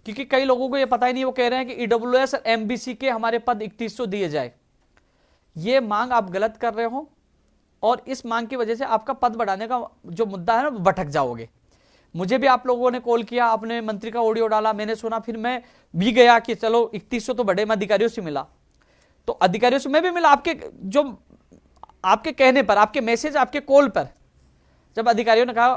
क्योंकि कई लोगों को ये पता ही नहीं। वो कह रहे हैं कि ईडब्ल्यूएस और एमबीसी के हमारे पद 3100 दिए जाए। ये मांग आप गलत कर रहे हो, और इस मांग की वजह से आपका पद बढ़ाने का जो मुद्दा है ना, भटक जाओगे। मुझे भी आप लोगों ने कॉल किया, आपने मंत्री का ऑडियो डाला, मैंने सुना, फिर मैं भी गया कि चलो 3100 तो बढ़े। मैं अधिकारियों से मिला, तो अधिकारियों से मैं भी मिला, आपके कहने पर, आपके मैसेज, आपके कॉल पर। जब अधिकारियों ने कहा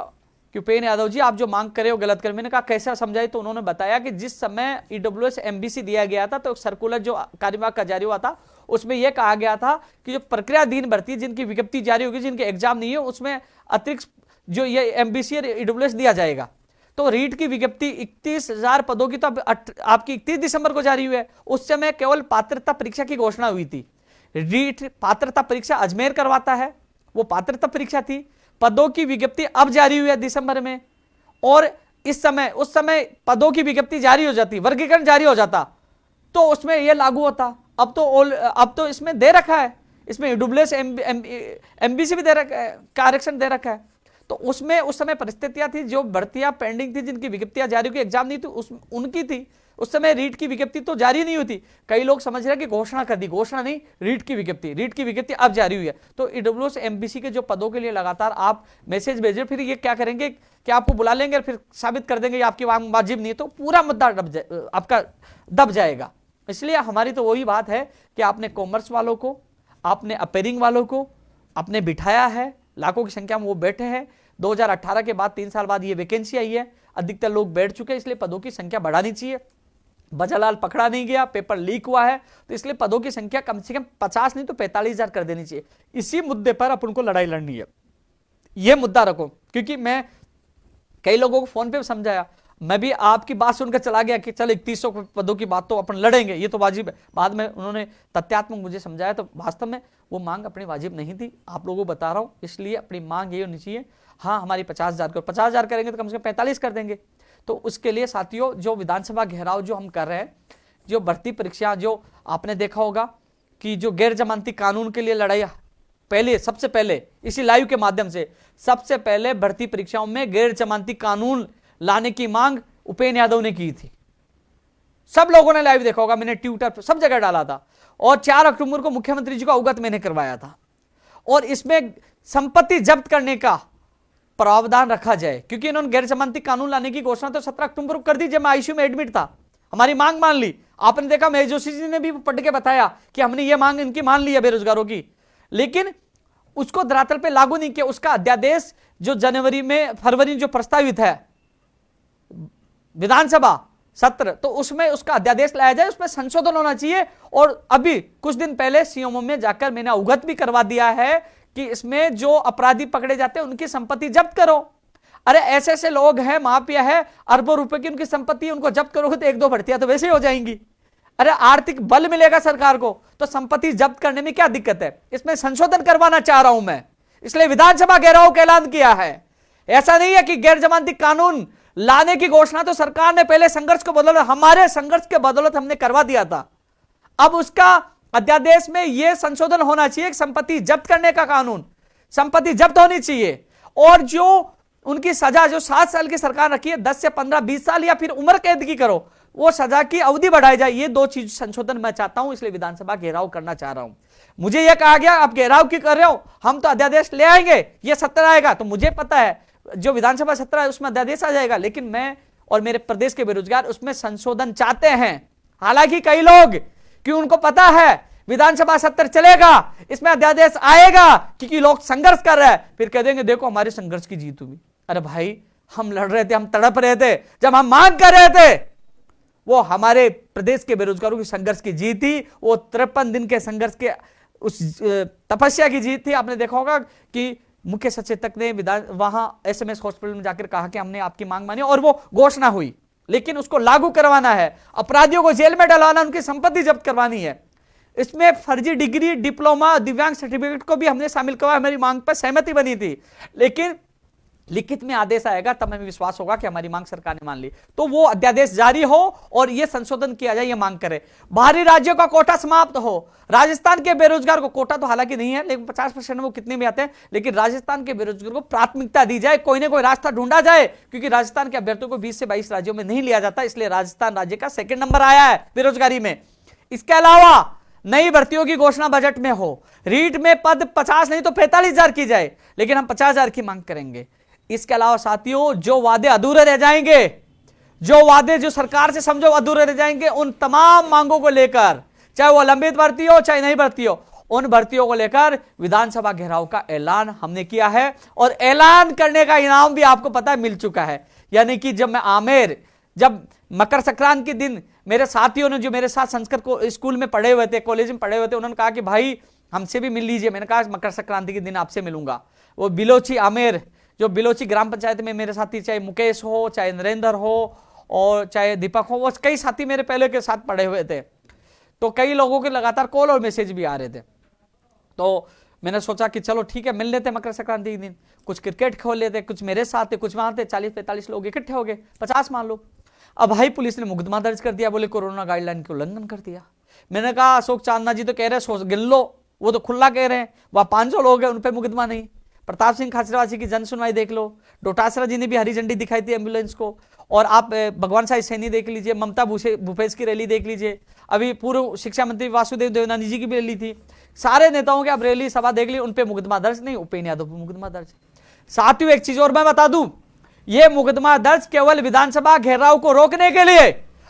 कि उपेंद्र यादव जी आप जो मांग करे हो गलत कर, मैंने कहा कैसा समझाई, तो उन्होंने बताया कि जिस समय ईडब्ल्यूएस एमबीसी दिया गया था, तो सर्कुलर जो कार्यवाही का जारी हुआ था, उसमें यह कहा गया था कि जो प्रक्रियाधीन भर्ती जिनकी विज्ञप्ति जारी होगी, जिनके एग्जाम नहीं है, उसमें अतिरिक्त जो ये एमबीसी और ईडब्ल्यूएस दिया जाएगा। तो रीट की विज्ञप्ति 31,000 पदों की तो आपकी 31 दिसंबर को जारी हुई है। उस समय केवल पात्रता परीक्षा की घोषणा हुई थी। रीट पात्रता परीक्षा अजमेर करवाता है, वो पात्रता परीक्षा थी। पदों की विज्ञप्ति अब जारी हुई है दिसंबर में, और उस समय पदों की विज्ञप्ति जारी हो जाती, वर्गीकरण जारी हो जाता, तो उसमें यह लागू होता। अब तो इसमें दे रखा है, इसमें ईडब्ल्यूएस एमबीसी भी दे रखा है, का आरक्षण दे रखा है। तो उसमें उस समय परिस्थितियां थी, जो भर्तियां पेंडिंग थी, जिनकी विज्ञप्तियां जारी हुई, एग्जाम नहीं थी, उनकी थी। उस समय रीट की विज्ञप्ति तो जारी नहीं होती। कई लोग समझ रहे हैं कि घोषणा कर दी, घोषणा नहीं, रीट की विज्ञप्ति अब जारी हुई है। तो ईडब्ल्यूएस एमबीसी के जो पदों के लिए लगातार आप मैसेज भेजे, फिर ये क्या करेंगे कि आपको बुला लेंगे और फिर साबित कर देंगे आपकी मांग वाजिब नहीं है, तो पूरा मुद्दा आपका दब जाएगा। इसलिए हमारी तो वही बात है कि आपने कॉमर्स वालों को, आपने अपेयरिंग वालों को आपने बिठाया है, लाखों की संख्या में वो बैठे हैं। 2018 के बाद 3 साल बाद ये वैकेंसी आई है, अधिकतर लोग बैठ चुके हैं, इसलिए पदों की संख्या बढ़ानी चाहिए। बजालाल पकड़ा नहीं गया, पेपर लीक हुआ है, तो इसलिए पदों की संख्या कम से कम 50 नहीं तो 45,000 कर देनी चाहिए। इसी मुद्दे पर अपन को लड़ाई लड़नी है, यह मुद्दा रखो। क्योंकि मैं कई लोगों को फोन पे समझाया, मैं भी आपकी बात सुनकर चला गया कि चल 3100 पदों की बात तो अपन लड़ेंगे, ये तो वाजिब है। बाद में उन्होंने तथ्यात्मक मुझे समझाया, तो वास्तव में वो मांग अपनी वाजिब नहीं थी, आप लोगों को बता रहा हूं। इसलिए अपनी मांग ये होनी चाहिए, हाँ हमारी 50,000 करो, 50,000 करेंगे तो कम से कम 45 कर देंगे। तो उसके लिए साथियों जो विधानसभा घेराव जो हम कर रहे हैं, जो भर्ती परीक्षा, जो आपने देखा होगा कि जो गैर जमानती कानून के लिए लड़ाई, पहले सबसे पहले इसी लाइव के माध्यम से सबसे पहले भर्ती परीक्षाओं में गैर जमानती कानून लाने की मांग उपेंद्र यादव ने की थी। सब लोगों ने लाइव देखा होगा, मैंने ट्विटर पर सब जगह डाला था, और 4 अक्टूबर को मुख्यमंत्री जी को अवगत मैंने करवाया था। और इसमें संपत्ति जब्त करने का प्रावधान रखा जाए, क्योंकि इन्होंने गैर जमानती कानून लाने की घोषणा तो 17 अक्टूबर को कर दी, जब मैं आईसीयू में एडमिट था। हमारी मांग मान ली, आपने देखा महेश जोशी जी ने भी पढ़ के बताया कि हमने ये मांग इनकी मान ली है बेरोजगारों की, लेकिन उसको धरातल पे लागू नहीं किया। उसका अध्यादेश जो फरवरी में जो प्रस्तावित है विधानसभा सत्र, तो उसमें उसका अध्यादेश लाया जाए, उसमें संशोधन होना चाहिए। और अभी कुछ दिन पहले सीएमओ में जाकर मैंने अवगत भी करवा दिया है कि इसमें जो अपराधी पकड़े जाते हैं उनकी संपत्ति जब्त करो। अरे ऐसे ऐसे लोग हैं, माफिया है, अरबों रुपए की उनकी संपत्ति, उनको जब्त करोगे तो एक दो भर्तियां तो वैसे ही हो जाएंगी। अरे आर्थिक बल मिलेगा सरकार को, तो संपत्ति जब्त करने में क्या दिक्कत है? इसमें संशोधन करवाना चाह रहा हूं मैं, इसलिए विधानसभा घेराव का ऐलान किया है। ऐसा नहीं है कि गैर जमानती कानून लाने की घोषणा तो सरकार ने पहले संघर्ष को बदौलत, हमारे संघर्ष के बदौलत हमने करवा दिया था। अब उसका अध्यादेश में यह संशोधन होना चाहिए, संपत्ति जब्त करने का कानून, संपत्ति जब्त होनी चाहिए। और जो उनकी सजा जो 7 साल की सरकार रखी है, 10 से 15 20 साल या फिर उम्र कैद की करो, वो सजा की अवधि बढ़ाई जाए। ये 2 चीज संशोधन मैं चाहता हूं, इसलिए विधानसभा घेराव करना चाह रहा हूं। मुझे यह कहा गया आप घेराव क्यों कर रहे हो, हम तो अध्यादेश ले आएंगे, ये सत्र आएगा। तो मुझे पता है जो विधानसभा सत्र है उसमें अध्यादेश आ जाएगा, लेकिन मैं और मेरे प्रदेश के बेरोजगार उसमें संशोधन चाहते हैं। हालांकि कई लोग, कि उनको पता है विधानसभा सत्र चलेगा, इसमें अध्यादेश आएगा, क्योंकि लोग संघर्ष कर रहे हैं, फिर कह देंगे देखो हमारे संघर्ष की जीत हुई। अरे भाई, हम लड़ रहे थे, हम तड़प रहे थे, जब हम मांग कर रहे थे, वो हमारे प्रदेश के बेरोजगारों की संघर्ष की जीत थी। वो 53 दिन के संघर्ष के उस तपस्या की जीत थी। आपने देखा होगा कि मुख्य सचेतक ने वहां एसएमएस हॉस्पिटल में जाकर कहा कि हमने आपकी मांग मानी, और वो घोषणा हुई, लेकिन उसको लागू करवाना है, अपराधियों को जेल में डलवाना, उनकी संपत्ति जब्त करवानी है। इसमें फर्जी डिग्री, डिप्लोमा, दिव्यांग सर्टिफिकेट को भी हमने शामिल करवाया। हमारी मांग पर सहमति बनी थी, लेकिन लिखित में आदेश आएगा तब हमें विश्वास होगा कि हमारी मांग सरकार ने मान ली। तो वो अध्यादेश जारी हो और ये संशोधन किया जाए, ये मांग करे। बाहरी राज्यों का कोटा समाप्त हो। राजस्थान के बेरोजगार को, कोटा तो हालांकि नहीं है, लेकिन 50% में वो कितने भी आते हैं, लेकिन राजस्थान के बेरोजगार को प्राथमिकता दी जाए, कोई ना कोई रास्ता ढूंढा जाए, क्योंकि राजस्थान के अभ्यर्थियों को 20 से 22 राज्यों में नहीं लिया जाता, इसलिए राजस्थान राज्य का 2nd नंबर आया है बेरोजगारी में। इसके अलावा नई भर्तियों की घोषणा बजट में हो। रीट में पद 50 नहीं तो 45,000 की जाए, लेकिन हम 50,000 की मांग करेंगे। इसके अलावा साथियों, जो वादे अधूरे रह जाएंगे, जो वादे जो सरकार से समझो अधूरे रह जाएंगे, उन तमाम मांगों को लेकर, चाहे वो लंबित भर्ती हो चाहे नहीं भर्ती हो, उन भर्तियों को लेकर विधानसभा घेराव का ऐलान हमने किया है। और ऐलान करने का इनाम भी आपको पता है मिल चुका है। यानी कि जब मकर संक्रांति के दिन मेरे साथियों ने, जो मेरे साथ संस्कृत को स्कूल में पढ़े हुए थे, कॉलेज में पढ़े हुए थे, उन्होंने कहा कि भाई हमसे भी मिल लीजिए। मैंने कहा मकर संक्रांति के दिन आपसे मिलूंगा। वो बिलोची आमेर, जो बिलोची ग्राम पंचायत में मेरे साथी, चाहे मुकेश हो, चाहे नरेंद्र हो और चाहे दीपक हो, वो कई साथी मेरे पहले के साथ पढ़े हुए थे। तो कई लोगों के लगातार कॉल और मैसेज भी आ रहे थे। तो मैंने सोचा कि चलो ठीक है, मिल लेते मकर संक्रांति के दिन, कुछ क्रिकेट खेल लेते, कुछ मेरे साथ थे, कुछ वहां थे। 40-45 लोग इकट्ठे हो गए, 50 मान लो। अब भाई पुलिस ने मुकदमा दर्ज कर दिया, बोले कोरोना गाइडलाइन के उल्लंघन कर दिया। मैंने कहा अशोक चांदना जी तो कह रहे हैं गिन लो, वो तो खुला कह रहे हैं, वहां 500 लोग हैं, उन पर मुकदमा नहीं। प्रताप सिंह खाचरवासी की जन सुनवाई देख लो, डोटासरा जी ने भी हरी झंडी दिखाई थी एम्बुलेंस को, और आप भगवान साई सैनी देख लीजिए, ममता भूपेश की रैली देख लीजिए, अभी पूर्व शिक्षा मंत्री वासुदेव देवनानी जी की भी रैली थी। सारे नेताओं की आप रैली सभा देख ली, उन पे मुकदमा दर्ज नहीं, उपेन्द्र यादव पे मुकदमा दर्ज। साथियों एक चीज और मैं बता दूं, ये मुकदमा दर्ज केवल विधानसभा घेराव को रोकने के लिए,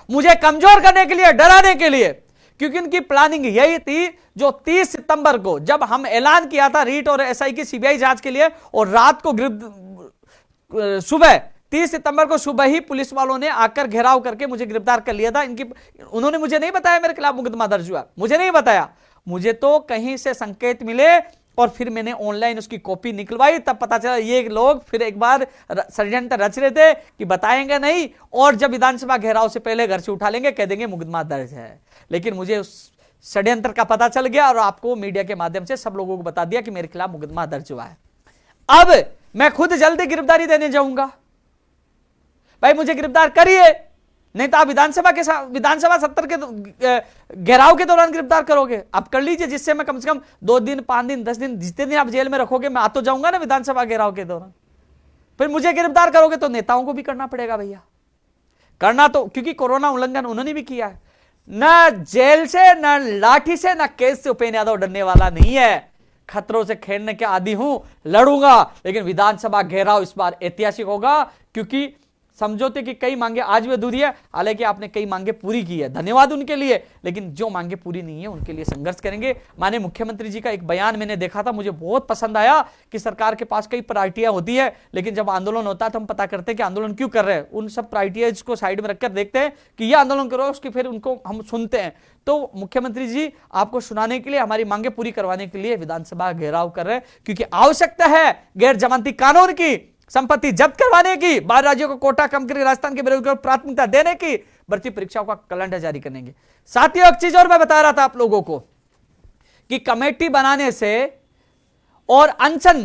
मुझे कमजोर करने के लिए, डराने के लिए, क्योंकि उनकी प्लानिंग यही थी। जो 30 सितंबर को जब हम ऐलान किया था रीट और एसआई की सीबीआई जांच के लिए, और रात को सुबह 30 सितंबर को सुबह ही पुलिस वालों ने आकर घेराव करके मुझे गिरफ्तार कर लिया था। उन्होंने मुझे नहीं बताया मेरे खिलाफ मुकदमा दर्ज हुआ, मुझे नहीं बताया, मुझे तो कहीं से संकेत मिले और फिर मैंने ऑनलाइन उसकी कॉपी निकलवाई, तब पता चला ये लोग फिर एक बार षड्यंत्र रच रहे थे कि बताएंगे नहीं, और जब विधानसभा घेराव से पहले घर से उठा लेंगे, कह देंगे मुकदमा दर्ज है। लेकिन मुझे उस षड्यंत्र का पता चल गया और आपको मीडिया के माध्यम से सब लोगों को बता दिया कि मेरे खिलाफ मुकदमा दर्ज हुआ है। अब मैं खुद जल्दी गिरफ्तारी देने जाऊंगा। भाई मुझे गिरफ्तार करिए, नहीं तो आप विधानसभा सत्र के घेराव के दौरान गिरफ्तार करोगे, आप कर लीजिए, जिससे मैं कम से कम 2 दिन 5 दिन 10 दिन जितने दिन आप जेल में रखोगे, मैं आ तो जाऊंगा ना विधानसभा घेराव के दौरान। फिर मुझे गिरफ्तार करोगे तो नेताओं को भी करना पड़ेगा भैया, करना तो, क्योंकि कोरोना उल्लंघन उन्होंने भी किया है। न जेल से, न लाठी से, न केस से उपेन्द्र यादव डरने वाला नहीं है। खतरों से खेलने के आदी हूं, लड़ूंगा, लेकिन विधानसभा घेराव इस बार ऐतिहासिक होगा, क्योंकि समझौते की कई मांगे आज भी अधूरी है, हालांकि आपने कई मांगे पूरी की है, धन्यवाद उनके लिए, लेकिन जो मांगे पूरी नहीं है उनके लिए संघर्ष करेंगे। माननीय मुख्यमंत्री जी का एक बयान मैंने देखा था, मुझे बहुत पसंद आया कि सरकार के पास कई प्रायोरिटियां होती है, लेकिन जब आंदोलन होता है तो हम पता करते हैं कि आंदोलन क्यों कर रहे हैं, उन सब प्रायोरिटीज को साइड में रखकर देखते हैं कि यह आंदोलन करो, उसकी फिर उनको हम सुनते हैं। तो मुख्यमंत्री जी आपको सुनाने के लिए, हमारी मांगे पूरी करवाने के लिए विधानसभा घेराव कर रहे हैं, क्योंकि आवश्यकता है गैर जमानती कानून की, संपत्ति जब्त करवाने की, बाहर राज्यों को कोटा कम करके राजस्थान के बेरोजगारों को प्राथमिकता देने की, भर्ती परीक्षाओं का कैलेंडर जारी करने की। साथियों, एक चीज और मैं बता रहा था आप लोगों को कि कमेटी बनाने से और अनशन,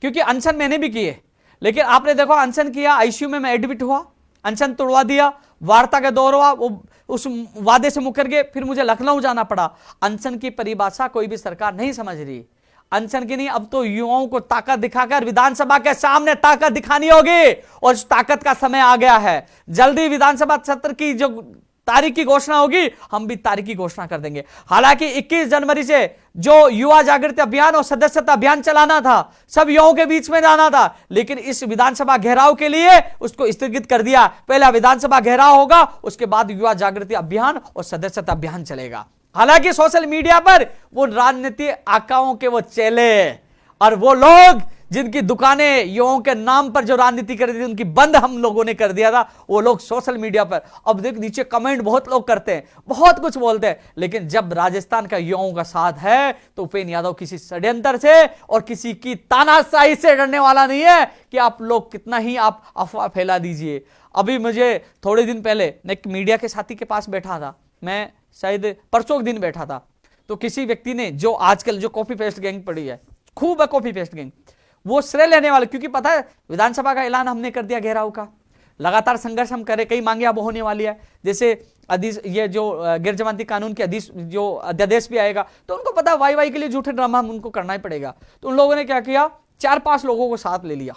क्योंकि अनशन मैंने भी किए, लेकिन आपने देखो अनशन किया, आईसीयू में मैं एडमिट हुआ, अनशन तोड़वा दिया, वार्ता का दौर हुआ, वो उस वादे से मुकर गए, फिर मुझे लखनऊ जाना पड़ा। अनशन की परिभाषा कोई भी सरकार नहीं समझ रही, अनशन की नहीं, अब तो युवाओं को ताकत दिखाकर विधानसभा के सामने ताकत दिखानी होगी, और उस ताकत का समय आ गया है। जल्दी विधानसभा सत्र की जो तारीख की घोषणा होगी, हम भी तारीख की घोषणा कर देंगे। हालांकि 21 जनवरी से जो युवा जागृति अभियान और सदस्यता अभियान चलाना था, सब युवाओं के बीच में जाना था, लेकिन इस विधानसभा घेराव के लिए उसको स्थगित कर दिया। पहला विधानसभा घेराव होगा, उसके बाद युवा जागृति अभियान और सदस्यता अभियान चलेगा। हालांकि सोशल मीडिया पर वो राजनीति आकाओं के वो चेले और वो लोग जिनकी दुकानें युवाओं के नाम पर जो राजनीति कर दी थी, उनकी बंद हम लोगों ने कर दिया था, वो लोग सोशल मीडिया पर, अब देख नीचे कमेंट बहुत लोग करते हैं, बहुत कुछ बोलते हैं, लेकिन जब राजस्थान का युवाओं का साथ है तो उपेंद्र यादव किसी षड्यंत्र से और किसी की तानाशाही से डरने वाला नहीं है कि आप लोग कितना ही आप अफवाह फैला दीजिए। अभी मुझे थोड़े दिन पहले मैं एक मीडिया के साथी के पास बैठा था, मैं शायद परसों के दिन बैठा था, तो किसी व्यक्ति ने, जो आजकल जो कॉपी पेस्ट गैंग पड़ी है, खूब है कॉपी पेस्ट गैंग, वो श्रेय लेने वाले, क्योंकि पता है विधानसभा का ऐलान हमने कर दिया घेराव का, लगातार संघर्ष हम करें, कई मांगे अब होने वाली है, जैसे ये जो गैर जमानती कानून के जो अध्यादेश भी आएगा, तो उनको पता है वाई वाई के लिए झूठे ड्रामा उनको करना ही पड़ेगा। तो उन लोगों ने क्या किया, 4-5 लोगों को साथ ले लिया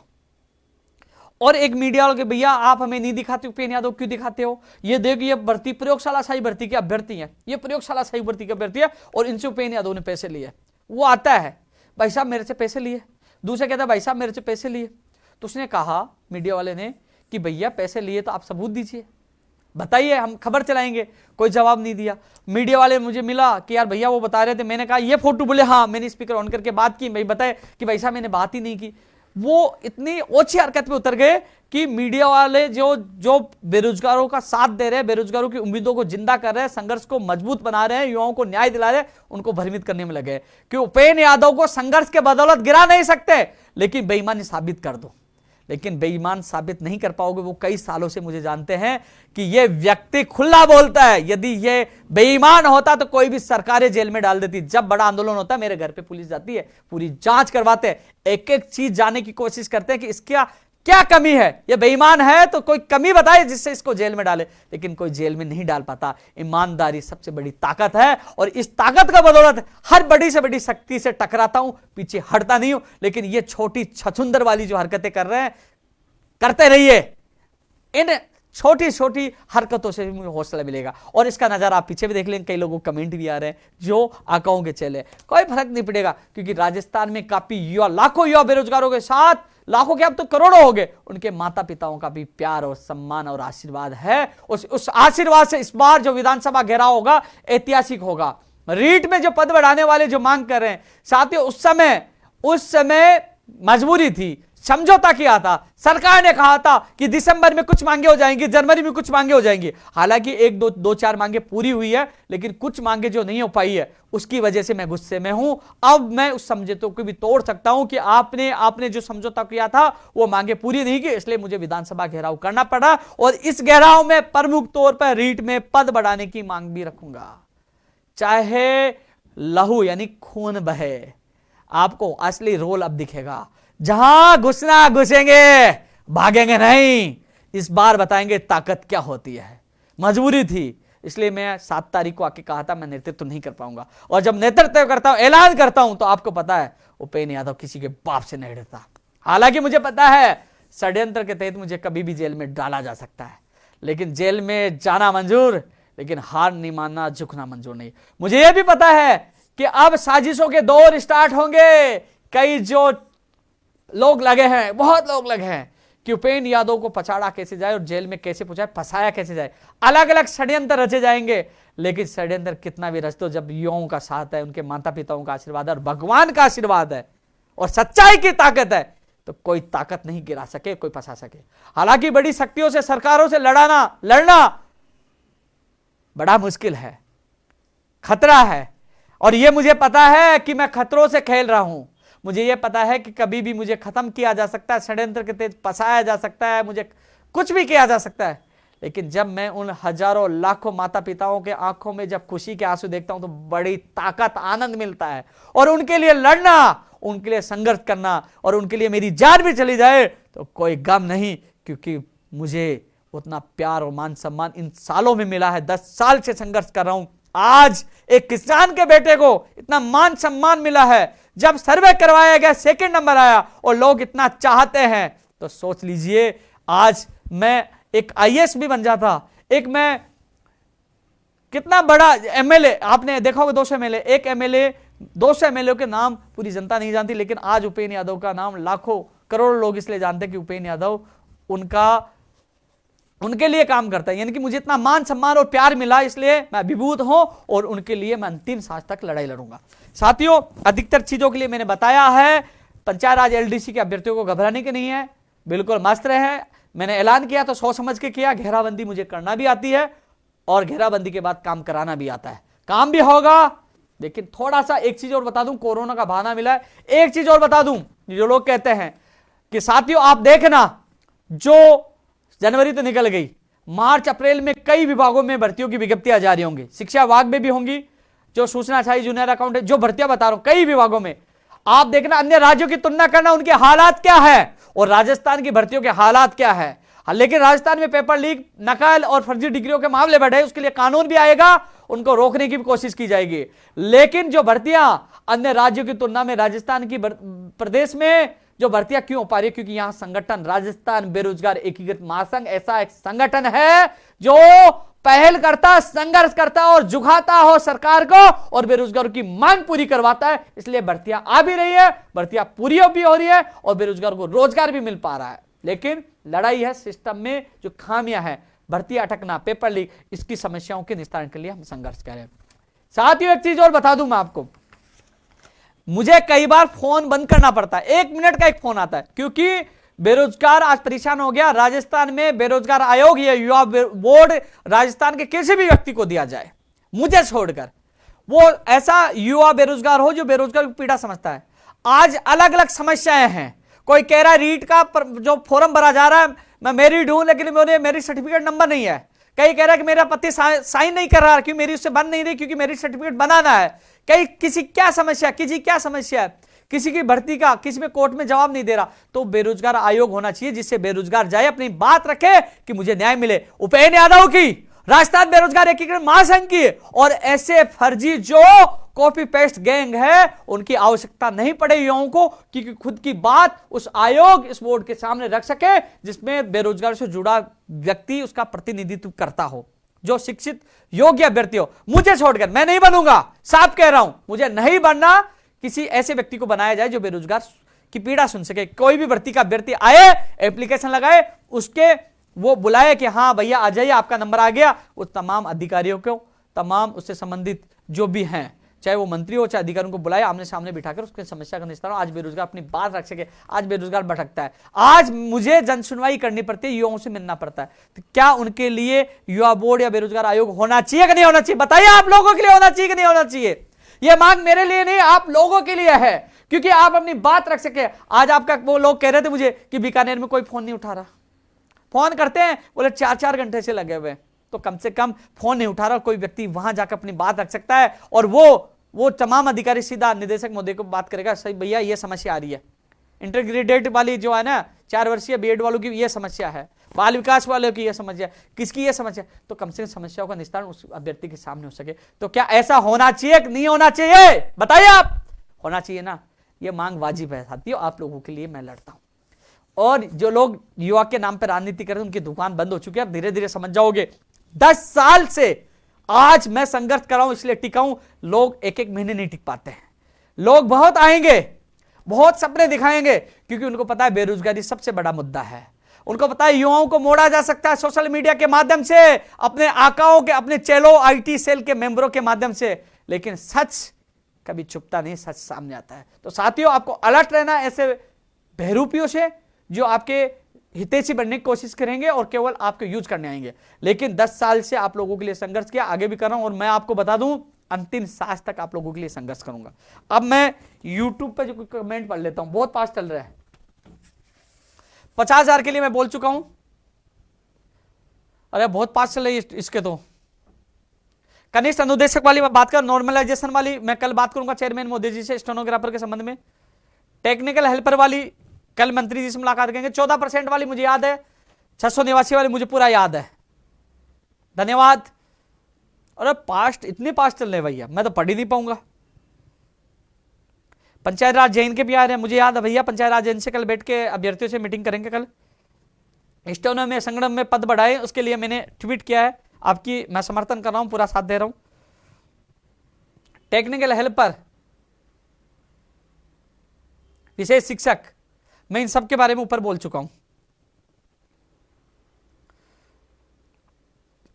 और एक मीडिया वालों के, भैया आप हमें नहीं दिखाते, उपेंद्र यादव क्यों दिखाते हो, ये देखिए ये भर्ती प्रयोगशाला शाही भर्ती के अभ्यर्थी है, ये प्रयोगशाला शाही भर्ती के अभ्यर्थी है और इनसे उपेंद्र यादव ने पैसे लिए। वो आता है, भाई साहब मेरे से पैसे लिए, दूसरे कहता है भाई साहब मेरे से पैसे लिए। तो उसने कहा मीडिया वाले ने कि भैया पैसे लिए तो आप सबूत दीजिए, बताइए हम खबर चलाएंगे। कोई जवाब नहीं दिया। मीडिया वाले मुझे मिला कि यार भैया वो बता रहे थे, मैंने कहा ये फोटो, बोले हाँ, मैंने स्पीकर ऑन करके बात की, भाई बताए कि भाई साहब मैंने बात ही नहीं की। वो इतनी ओछी हरकत पे उतर गए कि मीडिया वाले जो बेरोजगारों का साथ दे रहे हैं, बेरोजगारों की उम्मीदों को जिंदा कर रहे हैं, संघर्ष को मजबूत बना रहे हैं, युवाओं को न्याय दिला रहे हैं, उनको भ्रमित करने में लगे कि उपेंद्र यादव को संघर्ष के बदौलत गिरा नहीं सकते, लेकिन बेईमानी साबित कर दो। लेकिन बेईमान साबित नहीं कर पाओगे। वो कई सालों से मुझे जानते हैं कि ये व्यक्ति खुला बोलता है, यदि ये बेईमान होता तो कोई भी सरकारें जेल में डाल देती। जब बड़ा आंदोलन होता है मेरे घर पे पुलिस जाती है, पूरी जांच करवाते हैं, एक एक चीज जानने की कोशिश करते हैं कि इसका क्या कमी है, ये बेईमान है तो कोई कमी बताए जिससे इसको जेल में डाले, लेकिन कोई जेल में नहीं डाल पाता। ईमानदारी सबसे बड़ी ताकत है और इस ताकत का बदौलत हर बड़ी से बड़ी शक्ति से टकराता हूं, पीछे हटता नहीं हूं। लेकिन ये छोटी छछुंदर वाली जो हरकतें कर रहे हैं, करते रहिए, इन छोटी छोटी हरकतों से मुझे हौसला मिलेगा। और इसका नजारा आप पीछे भी देख लेंगे, कई लोगों को कमेंट भी आ रहे हैं जो आकाओं के चले, कोई फर्क नहीं पड़ेगा, क्योंकि राजस्थान में काफी युवा, लाखों युवा बेरोजगारों के साथ, लाखों के अब तो करोड़ों हो गए, उनके माता पिताओं का भी प्यार और सम्मान और आशीर्वाद है। उस आशीर्वाद से इस बार जो विधानसभा घेराव होगा ऐतिहासिक होगा। रीट में जो पद बढ़ाने वाले जो मांग कर रहे हैं साथियों, उस समय मजबूरी थी, समझौता किया था, सरकार ने कहा था कि दिसंबर में कुछ मांगे हो जाएंगी, जनवरी में कुछ मांगे हो जाएंगी। हालांकि एक दो चार मांगे पूरी हुई है, लेकिन कुछ मांगे जो नहीं हो पाई है उसकी वजह से मैं गुस्से में हूं। अब मैं उस समझौते को भी तोड़ सकता हूं कि आपने जो समझौता किया था वो मांगे पूरी नहीं की, इसलिए मुझे विधानसभा घेराव करना पड़ा। और इस घेराव में प्रमुख तौर पर रीट में पद बढ़ाने की मांग भी रखूंगा, चाहे लहू यानी खून बहे। आपको असली रोल अब दिखेगा, जहां घुसना घुसेंगे, भागेंगे नहीं। इस बार बताएंगे ताकत क्या होती है। मजबूरी थी, इसलिए मैं 7 तारीख को आके कहा था मैं नेतृत्व नहीं कर पाऊंगा, और जब नेतृत्व करता हूं, ऐलान करता हूं, तो आपको पता है उपेंद्र यादव किसी के बाप से नहीं डरता। हालांकि मुझे पता है षड्यंत्र के तहत मुझे कभी भी जेल में डाला जा सकता है, लेकिन जेल में जाना मंजूर, लेकिन हार नहीं मानना, झुकना मंजूर नहीं। मुझे यह भी पता है कि अब साजिशों के दौर स्टार्ट होंगे। कई जो लोग लगे हैं, बहुत लोग लगे हैं कि उपेंद्र यादव को पछाड़ा कैसे जाए और जेल में कैसे पहुंचाए, फंसाया कैसे जाए। अलग अलग षड्यंत्र रचे जाएंगे, लेकिन षड्यंत्र कितना भी रचते हो, जब युवाओं का साथ है, उनके माता पिताओं का आशीर्वाद है और भगवान का आशीर्वाद है और सच्चाई की ताकत है, तो कोई ताकत नहीं गिरा सके, कोई फंसा सके। हालांकि बड़ी शक्तियों से, सरकारों से लड़ना बड़ा मुश्किल है, खतरा है। और यह मुझे पता है कि मैं खतरों से खेल रहा हूं। मुझे यह पता है कि कभी भी मुझे खत्म किया जा सकता है, षड्यंत्र के तेज फंसाया जा सकता है, मुझे कुछ भी किया जा सकता है। लेकिन जब मैं उन हजारों लाखों माता पिताओं के आंखों में जब खुशी के आंसू देखता हूं तो बड़ी ताकत, आनंद मिलता है। और उनके लिए लड़ना, उनके लिए संघर्ष करना, और उनके लिए मेरी जान भी चली जाए तो कोई गम नहीं, क्योंकि मुझे उतना प्यार और मान सम्मान इन सालों में मिला है। 10 साल से संघर्ष कर रहा हूं। आज एक किसान के बेटे को इतना मान सम्मान मिला है। जब सर्वे करवाया गया, सेकंड नंबर आया और लोग इतना चाहते हैं, तो सोच लीजिए आज मैं एक आईएएस भी बन जाता, एक मैं कितना बड़ा एमएलए, आपने देखा होगा 200 एमएलए, एक एमएलए 200 एमएलए के नाम पूरी जनता नहीं जानती, लेकिन आज उपेंद्र यादव का नाम लाखों करोड़ों लोग इसलिए जानते हैं कि उपेंद्र यादव उनके लिए काम करता है। यानी कि मुझे इतना मान सम्मान और प्यार मिला, इसलिए मैं अभिभूत हूं और उनके लिए मैं अंतिम सांस तक लड़ाई लड़ूंगा। साथियों, अधिकतर चीजों के लिए मैंने बताया है। पंचायत राज एलडीसी के अभ्यर्थियों को घबराने की नहीं है, बिल्कुल मस्त रहे। मैंने ऐलान किया तो सोच समझ के किया। घेराबंदी मुझे करना भी आती है और घेराबंदी के बाद काम कराना भी आता है, काम भी होगा। लेकिन थोड़ा सा एक चीज और बता दूं, कोरोना का बहाना मिला है। एक चीज और बता दूं, जो लोग कहते हैं कि साथियों आप देखना, जो जनवरी तो निकल गई, मार्च अप्रैल में कई विभागों में भर्तियों की विज्ञप्तियां जारी होंगी। शिक्षा विभाग में भी होंगी, जो सूचना चाहिए, जूनियर अकाउंटेंट, जो भर्तियां बता रहा हूं कई विभागों में। आप देखना, अन्य राज्यों की तुलना करना, उनके हालात क्या है और राजस्थान की भर्तियों के हालात क्या है। लेकिन राजस्थान में पेपर लीक, नकल और फर्जी डिग्रियों के मामले बढ़े, उसके लिए कानून भी आएगा, उनको रोकने की भी कोशिश की जाएगी। लेकिन जो भर्तियां अन्य राज्यों की तुलना में राजस्थान की प्रदेश में जो भर्तियां क्यों हो पा रही है, क्योंकि यहां संगठन, राजस्थान बेरोजगार एकीकृत महासंघ ऐसा एक संगठन है जो पहल करता, संघर्ष करता और झुकाता हो सरकार को और बेरोजगारों की मांग पूरी करवाता है। इसलिए भर्तियां आ भी रही है, भर्तियां पूरी भी हो रही है और बेरोजगार को रोजगार भी मिल पा रहा है। लेकिन लड़ाई है सिस्टम में जो खामियां हैं, भर्ती अटकना, पेपर लीक, इसकी समस्याओं के निस्तारण के लिए हम संघर्ष करें। साथियों, एक चीज और बता दूं मैं आपको, मुझे कई बार फोन बंद करना पड़ता है, 1 मिनट का एक फोन आता है, क्योंकि बेरोजगार आज परेशान हो गया। राजस्थान में बेरोजगार आयोग या युवा बोर्ड राजस्थान के किसी भी व्यक्ति को दिया जाए, मुझे छोड़कर, वो ऐसा युवा बेरोजगार हो जो बेरोजगार की पीड़ा समझता है। आज अलग अलग समस्याएं हैं। कोई कह रहा है रीट का जो फॉर्म भरा जा रहा है, मैं मैरिड हूं लेकिन मेरे मैरिज सर्टिफिकेट नंबर नहीं है। कई कह रहा है कि मेरा पति साइन नहीं कर रहा, क्यों मेरी उससे बन नहीं रही, क्योंकि मैरिज सर्टिफिकेट बनाना है। कई किसी क्या समस्या, किसी क्या समस्या है, किसी की भर्ती का, किसी में कोर्ट में जवाब नहीं दे रहा, तो बेरोजगार आयोग होना चाहिए जिससे बेरोजगार जाए, अपनी बात रखे कि मुझे न्याय मिले। उपेंद्र यादव की, राजस्थान बेरोजगार एकीकरण महासंघ की, और ऐसे फर्जी जो कॉपी पेस्ट गैंग है, उनकी आवश्यकता नहीं पड़े युवाओं को, क्योंकि खुद की बात उस आयोग, इस बोर्ड के सामने रख सके जिसमें बेरोजगार से जुड़ा व्यक्ति उसका प्रतिनिधित्व करता हो, जो शिक्षित योग्य अभ्यर्थी हो। मुझे छोड़कर मैं नहीं बनूंगा, साफ कह रहा हूं, मुझे नहीं बनना। किसी ऐसे व्यक्ति को बनाया जाए जो बेरोजगार की पीड़ा सुन सके। कोई भी भर्ती का अभ्यर्थी आए, एप्लीकेशन लगाए, उसके वो बुलाए कि हाँ भैया आ जाइए, आपका नंबर आ गया, वो तमाम अधिकारियों को, तमाम उससे संबंधित जो भी हैं, चाहे वो मंत्री हो चाहे अधिकारियों को बुलाए, आमने सामने बिठाकर उसकी समस्या का निस्तारण। आज बेरोजगार अपनी बात रख सके। आज बेरोजगार भटकता है, आज मुझे जन सुनवाई करनी पड़ती है, युवाओं से मिलना पड़ता है। तो क्या उनके लिए युवा बोर्ड या बेरोजगार आयोग होना चाहिए कि नहीं होना चाहिए? बताइए, आप लोगों के लिए होना चाहिए कि नहीं होना चाहिए? यह मांग मेरे लिए नहीं, आप लोगों के लिए है, क्योंकि आप अपनी बात रख सके। आज आपका वो लोग कह रहे थे मुझे कि बीकानेर में कोई फोन नहीं उठा रहा। फोन करते हैं, बोले 4-4 घंटे से लगे हुए, तो कम से कम फोन नहीं उठा रहा, कोई व्यक्ति वहां जाकर अपनी बात रख सकता है। और वो तमाम अधिकारी सीधा निदेशक महोदय को बात करेगा, सही भैया ये समस्या आ रही है, इंटरग्रेडेड वाली जो है ना 4 वर्षीय बीएड वालों की ये समस्या है, बाल विकास वालों की ये समस्या, किसकी ये समस्या, तो कम से कम समस्याओं का निस्तारण उस अभ्यर्थी के सामने हो सके। तो क्या ऐसा होना चाहिए कि नहीं होना चाहिए? बताइए आप। होना चाहिए ना? ये मांग वाजिब है साथियों, आप लोगों के लिए मैं लड़ता हूं। और जो लोग युवा के नाम पर राजनीति करते हैं, उनकी दुकान बंद हो चुकी है, धीरे धीरे समझ जाओगे। 10 साल से आज मैं संघर्ष कर रहा हूं, इसलिए टिका हूं। लोग 1-1 महीने नहीं टिक पाते हैं। लोग बहुत आएंगे, बहुत सपने दिखाएंगे, क्योंकि उनको पता है बेरोजगारी सबसे बड़ा मुद्दा है। उनको पता है युवाओं को मोड़ा जा सकता है सोशल मीडिया के माध्यम से, अपने आकाओं के, अपने चेलो आईटी सेल के मेंबरों के माध्यम से, लेकिन सच कभी छुपता नहीं, सच सामने आता है। तो साथियों, आपको अलर्ट रहना ऐसे बहरूपियों से जो आपके हितैषी बनने की कोशिश करेंगे और केवल आपको यूज करने आएंगे। लेकिन 10 साल से आप लोगों के लिए संघर्ष किया, आगे भी कर रहा हूं, और मैं आपको बता दूं अंतिम सांस तक आप लोगों के लिए संघर्ष करूंगा। अब मैं YouTube पे जो कमेंट पढ़ लेता हूं, बहुत फास्ट चल रहा है। 50,000 के लिए मैं बोल चुका हूं। अरे बहुत फास्ट चल रही है इसके तो। कनिष्ठ अनुदेशक वाली मैं बात कर, नॉर्मलाइजेशन वाली मैं कल बात करूंगा चेयरमैन मोदी जी से स्टेनोग्राफर के संबंध में। टेक्निकल हेल्पर वाली कल मंत्री जी से मुलाकात करेंगे। 14% वाली मुझे याद है, 689 वाली मुझे पूरा याद है। धन्यवाद। अरे पास्ट इतने पास्ट चल रहे भैया, मैं तो पढ़ ही नहीं पाऊंगा। पंचायत राज जैन के भी आ रहे हैं, मुझे याद है भैया। पंचायत राज जैन से कल बैठ के अभ्यर्थियों से मीटिंग करेंगे। कल स्टेनो में संगठन में पद बढ़ाए, उसके लिए मैंने ट्वीट किया है, आपकी मैं समर्थन कर रहा हूं, पूरा साथ दे रहा हूं। टेक्निकल हेल्पर, विशेष शिक्षक, मैं इन सब के बारे में ऊपर बोल चुका हूं।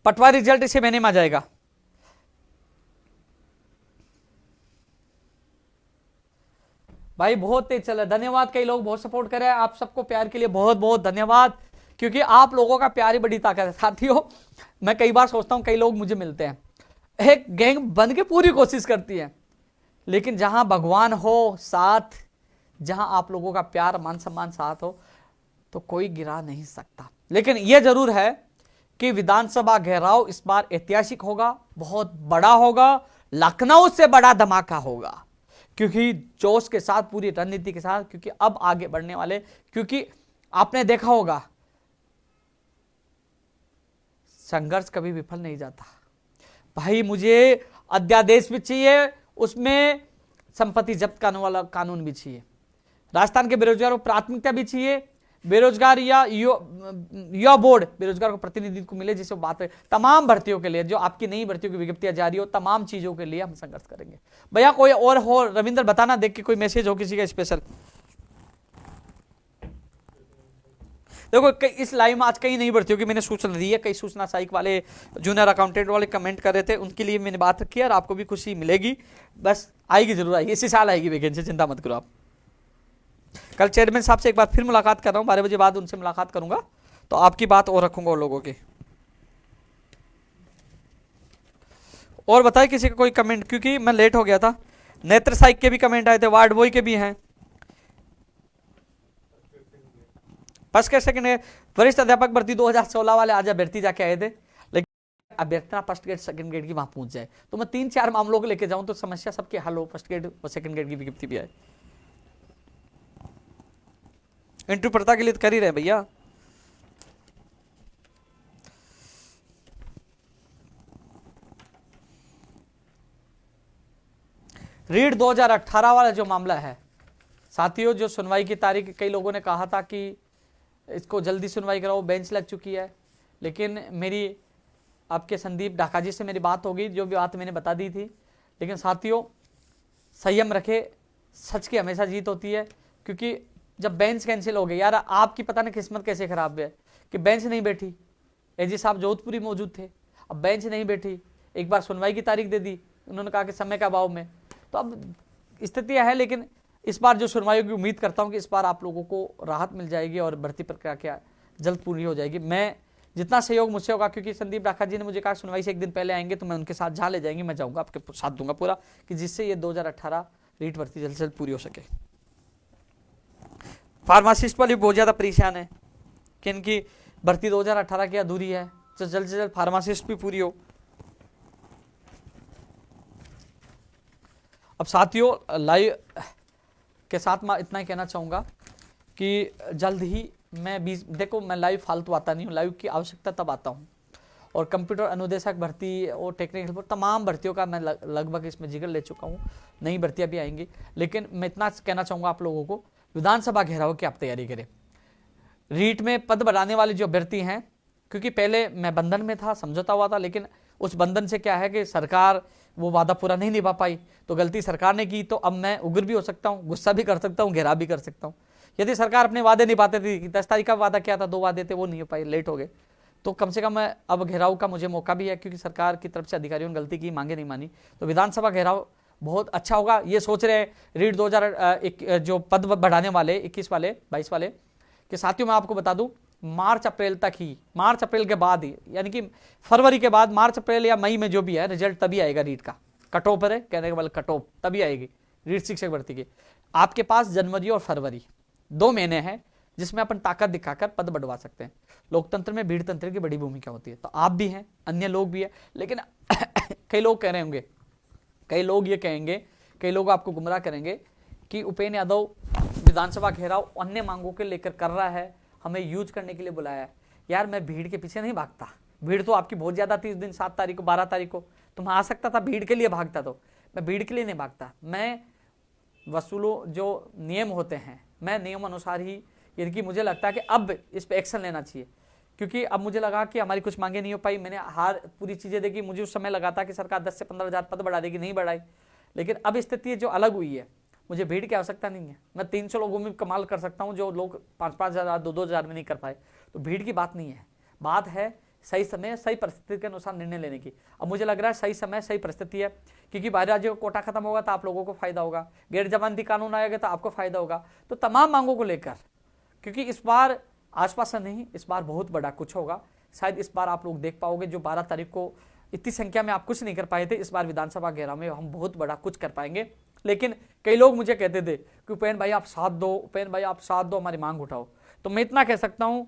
पटवारी रिजल्ट इसे महीने में आ जाएगा। भाई बहुत तेज चल रहा है, धन्यवाद। कई लोग बहुत सपोर्ट कर रहे हैं, आप सबको प्यार के लिए बहुत बहुत धन्यवाद, क्योंकि आप लोगों का प्यार ही बड़ी ताकत है। साथियों, मैं कई बार सोचता हूं, कई लोग मुझे मिलते हैं, एक गैंग बन के पूरी कोशिश करती है, लेकिन जहां भगवान हो साथ, जहां आप लोगों का प्यार मान सम्मान साथ हो, तो कोई गिरा नहीं सकता। लेकिन यह जरूर है कि विधानसभा घेराव इस बार ऐतिहासिक होगा, बहुत बड़ा होगा, लखनऊ से बड़ा धमाका होगा, क्योंकि जोश के साथ, पूरी रणनीति के साथ, क्योंकि अब आगे बढ़ने वाले, क्योंकि आपने देखा होगा संघर्ष कभी विफल नहीं जाता। भाई मुझे अध्यादेश भी चाहिए, उसमें संपत्ति जब्त करने वाला कानून भी चाहिए, राजस्थान के बेरोजगारों को प्राथमिकता भी चाहिए, बेरोजगार या युवा बोर्ड बेरोजगार को प्रतिनिधित्व को मिले, जिससे बात है तमाम भर्तियों के लिए, जो आपकी नई भर्तियों की विज्ञप्तियां जारी हो, तमाम चीजों के लिए हम संघर्ष करेंगे। भैया कोई और हो, रविंद्र बताना, देख के कोई मैसेज हो किसी का स्पेशल। देखो इस लाइव में आज कई नई भर्तियों की मैंने सूचना दी है, कई सूचना सहायक वाले, जूनियर अकाउंटेंट वाले कमेंट कर रहे थे, उनके लिए मैंने बात रखी है, और आपको भी खुशी मिलेगी, बस आएगी, जरूर आएगी, इसी साल आएगी वैकेंसी, चिंता मत करो आप। कल चेयरमैन साहब से एक बार फिर मुलाकात कर रहा हूं, 12 बजे बाद उनसे मुलाकात करूंगा, तो आपकी बात और रखूंगा उन लोगों की। और बताए किसी का कोई कमेंट, क्योंकि मैं लेट हो गया था। नेत्र साइक के भी कमेंट आए थे, वार्ड बॉय के भी हैं, फर्स्ट ग्रेड सेकंड ग्रेड वरिष्ठ अध्यापक भर्ती 2016 वाले आज अभ्यर्थी जाके आए थे, लेकिन अभ्यर्थी फर्स्ट ग्रेड सेकंड ग्रेड की वहां पहुंच जाए, तो मैं 3-4 मामलों को लेके जाऊं तो समस्या सबके हल हो, फर्स्ट ग्रेड और सेकंड ग्रेड की विज्ञप्ति भी आए। इंटरव्यू पड़ता के लिए तो कर ही रहे भैया। रीड 2018 वाला जो मामला है साथियों, जो सुनवाई की तारीख, कई लोगों ने कहा था कि इसको जल्दी सुनवाई कराओ, बेंच लग चुकी है, लेकिन मेरी आपके संदीप ढाका जी से मेरी बात होगी, जो भी बात मैंने बता दी थी। लेकिन साथियों संयम रखे, सच की हमेशा जीत होती है, क्योंकि जब बेंच कैंसिल हो गई, यार आपकी पता नहीं किस्मत कैसे खराब है कि बेंच नहीं बैठी, एजी साहब जोधपुरी मौजूद थे, अब बेंच नहीं बैठी, एक बार सुनवाई की तारीख दे दी, उन्होंने कहा कि समय के अभाव में, तो अब स्थितियां है। लेकिन इस बार जो सुनवाई की उम्मीद करता हूं कि इस बार आप लोगों को राहत मिल जाएगी और भर्ती प्रक्रिया क्या जल्द पूरी हो जाएगी। मैं जितना सहयोग मुझसे होगा, क्योंकि संदीप राखा जी ने मुझे कहा सुनवाई से एक दिन पहले आएंगे, तो मैं उनके साथ जहाँ ले जाएंगे मैं जाऊँगा, आपके साथ दूंगा पूरा, कि जिससे ये 2018 रीट भर्ती जल्द से जल्द पूरी हो सके। फार्मासिस्ट वाली बहुत ज़्यादा परेशान है कि इनकी भर्ती 2018 की अधूरी है, तो जल्द से जल्द फार्मासिस्ट भी पूरी हो। अब साथियों लाइव के साथ मैं इतना ही कहना चाहूँगा कि जल्द ही मैं देखो मैं लाइव फालतू आता नहीं हूँ, लाइव की आवश्यकता तब आता हूँ, और कंप्यूटर अनुदेशक भर्ती और टेक्निकल पर तमाम भर्तियों का मैं लगभग इसमें जिक्र ले चुका हूँ, नई भर्तियाँ भी आएंगी। लेकिन मैं इतना कहना चाहूँगा आप लोगों को, विधानसभा घेराव की आप तैयारी करें। रीट में पद बढ़ाने वाले जो अभ्यर्थी हैं, क्योंकि पहले मैं बंधन में था, समझौता हुआ था, लेकिन उस बंधन से क्या है कि सरकार वो वादा पूरा नहीं निभा पाई, तो गलती सरकार ने की, तो अब मैं उग्र भी हो सकता हूँ, गुस्सा भी कर सकता हूँ, घेराव भी कर सकता हूँ। यदि सरकार अपने वादे निभाते थी, 10 तारीख का वादा किया था, 2 वादे थे वो नहीं हो पाए, लेट हो गए, तो कम से कम मैं अब घेराव का मुझे मौका भी है, क्योंकि सरकार की तरफ से अधिकारियों ने गलती की, मांगे नहीं मानी, तो विधानसभा घेराव बहुत अच्छा होगा। ये सोच रहे हैं रीट 2001 जो पद बढ़ाने वाले 21 वाले 22 वाले कि साथियों मैं आपको बता दूं मार्च अप्रैल तक ही, मार्च अप्रैल के बाद ही, यानी कि फरवरी के बाद मार्च अप्रैल या मई में जो भी है रिजल्ट तभी आएगा रीट का। कट ऑफ है कहने के बाद कट ऑफ तभी आएगी रीट शिक्षक भर्ती की। आपके पास जनवरी और फरवरी 2 महीने हैं जिसमें अपन ताकत दिखाकर पद बढ़वा सकते हैं। लोकतंत्र में भीड़ तंत्र की बड़ी भूमिका होती है, तो आप भी हैं, अन्य लोग भी है, लेकिन कई लोग कह रहे होंगे, कई लोग ये कहेंगे, कई लोग आपको गुमराह करेंगे कि उपेंद्र यादव विधानसभा घेराव अन्य मांगों के लेकर कर रहा है, हमें यूज करने के लिए बुलाया है। यार मैं भीड़ के पीछे नहीं भागता, भीड़ तो आपकी बहुत ज्यादा थी इस दिन 7 तारीख को 12 तारीख को, तो मैं आ सकता था भीड़ के लिए भागता, तो मैं भीड़ के लिए नहीं भागता, मैं वसूलों जो नियम होते हैं मैं नियम अनुसार ही, यदि मुझे लगता है कि अब इस पर एक्शन लेना चाहिए, क्योंकि अब मुझे लगा कि हमारी कुछ मांगे नहीं हो पाई, मैंने हार पूरी चीजें देखी, मुझे उस समय लगा था कि सरकार 10 से 15 हज़ार पद बढ़ा देगी, नहीं बढ़ाई, लेकिन अब स्थिति जो अलग हुई है, मुझे भीड़ की आवश्यकता नहीं है, मैं 300 लोगों में कमाल कर सकता हूं जो लोग 5-5 हज़ार 2-2 हज़ार में नहीं कर पाए, तो भीड़ की बात नहीं है, बात है सही समय सही परिस्थिति के अनुसार निर्णय लेने की। अब मुझे लग रहा है सही समय सही परिस्थिति है, क्योंकि बाहरी राज्यों का कोटा खत्म होगा तो आप लोगों को फायदा होगा, गैर जमानती कानून आएगा तो आपको फायदा होगा, तो तमाम मांगों को लेकर, क्योंकि इस बार आसपास नहीं, इस बार बहुत बड़ा कुछ होगा, शायद इस बार आप लोग देख पाओगे जो 12 तारीख को इतनी संख्या में आप कुछ नहीं कर पाए थे, इस बार विधानसभा घेराव में हम बहुत बड़ा कुछ कर पाएंगे। लेकिन कई लोग मुझे कहते थे कि उपेंद्र भाई आप साथ दो, उपेंद्र भाई आप साथ दो, हमारी मांग उठाओ, तो मैं इतना कह सकता हूं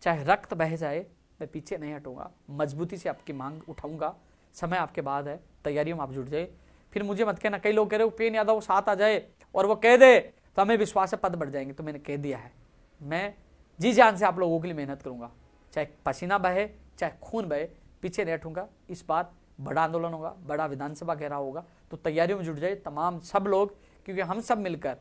चाहे रक्त बह जाए मैं पीछे नहीं हटूंगा, मजबूती से आपकी मांग उठाऊंगा, समय आपके बाद है, तैयारियों में आप जुट जाए। फिर मुझे मत कहना, कई लोग कह रहे उपेंद्र यादव साथ आ जाए और वो कह दे तो हमें विश्वास है पद बढ़ जाएंगे, तो मैंने कह दिया है मैं जी जान से आप लोगों के लिए मेहनत करूंगा, चाहे पसीना बहे चाहे खून बहे, पीछे नहीं हटूंगा। इस बार बड़ा आंदोलन होगा, बड़ा विधानसभा घेराव होगा, तो तैयारियों में जुट जाए तमाम सब लोग, क्योंकि हम सब मिलकर,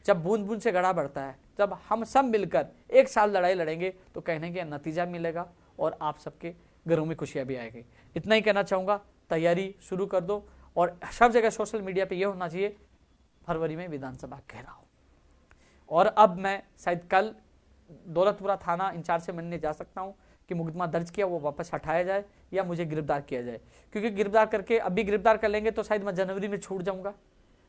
जब बूंद बूंद से गढ़ा बढ़ता है, जब हम सब मिलकर एक साल लड़ाई लड़ेंगे तो कहने का नतीजा मिलेगा और आप सबके घरों में खुशियां भी आएगी। इतना ही कहना चाहूंगा, तैयारी शुरू कर दो, और सब जगह सोशल मीडिया पे ये होना चाहिए फरवरी में विधानसभा घेराव। और अब मैं शायद कल दौलतपुरा थाना इंचार्ज से मिलने जा सकता हूं कि मुकदमा दर्ज किया वो वापस हटाया जाए या मुझे गिरफ्तार किया जाए, क्योंकि गिरफ्तार करके अभी गिरफ्तार कर लेंगे तो शायद मैं जनवरी में छूट जाऊंगा,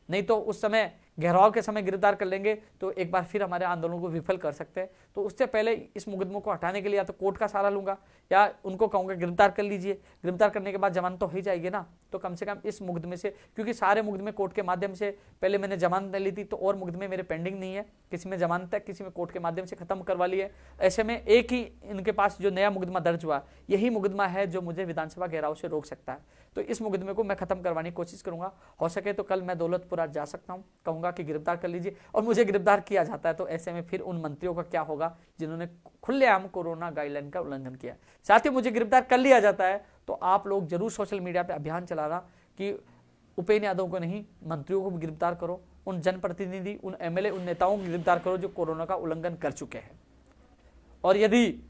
नहीं तो उस समय घेराव के समय गिरफ्तार कर लेंगे तो एक बार फिर हमारे आंदोलन को विफल कर सकते हैं। तो उससे पहले इस मुकदमों को हटाने के लिए या तो कोर्ट का सहारा लूंगा या उनको कहूंगा गिरफ्तार कर लीजिए, गिरफ्तार करने के बाद जमानत तो हो ही जाएगी ना, तो कम से कम इस मुकदमे से, क्योंकि सारे मुकदमे कोर्ट के माध्यम से, पहले मैंने जमानत ली थी तो और मुकदमे मेरे पेंडिंग नहीं है, किसी में जमानत है किसी में कोर्ट के माध्यम से खत्म करवा ली है, ऐसे में एक ही इनके पास जो नया मुकदमा दर्ज हुआ यही मुकदमा है जो मुझे विधानसभा घेराव से रोक सकता है। तो इस मुकदमे को मैं खत्म करवाने की कोशिश करूंगा, हो सके तो कल मैं दौलतपुरा जा सकता हूं, कहूंगा कि गिरफ्तार कर लीजिए, और मुझे गिरफ्तार किया जाता है तो ऐसे में फिर उन मंत्रियों का क्या होगा जिन्होंने खुलेआम कोरोना गाइडलाइन का उल्लंघन किया। साथ ही मुझे गिरफ्तार कर लिया जाता है तो आप लोग जरूर सोशल मीडिया पे अभियान चलाना कि उपेंद्र यादव को नहीं, मंत्रियों को भी गिरफ्तार करो, उन जनप्रतिनिधि, उन एमएलए, उन नेताओं को गिरफ्तार करो जो कोरोना का उल्लंघन कर चुके हैं। और यदि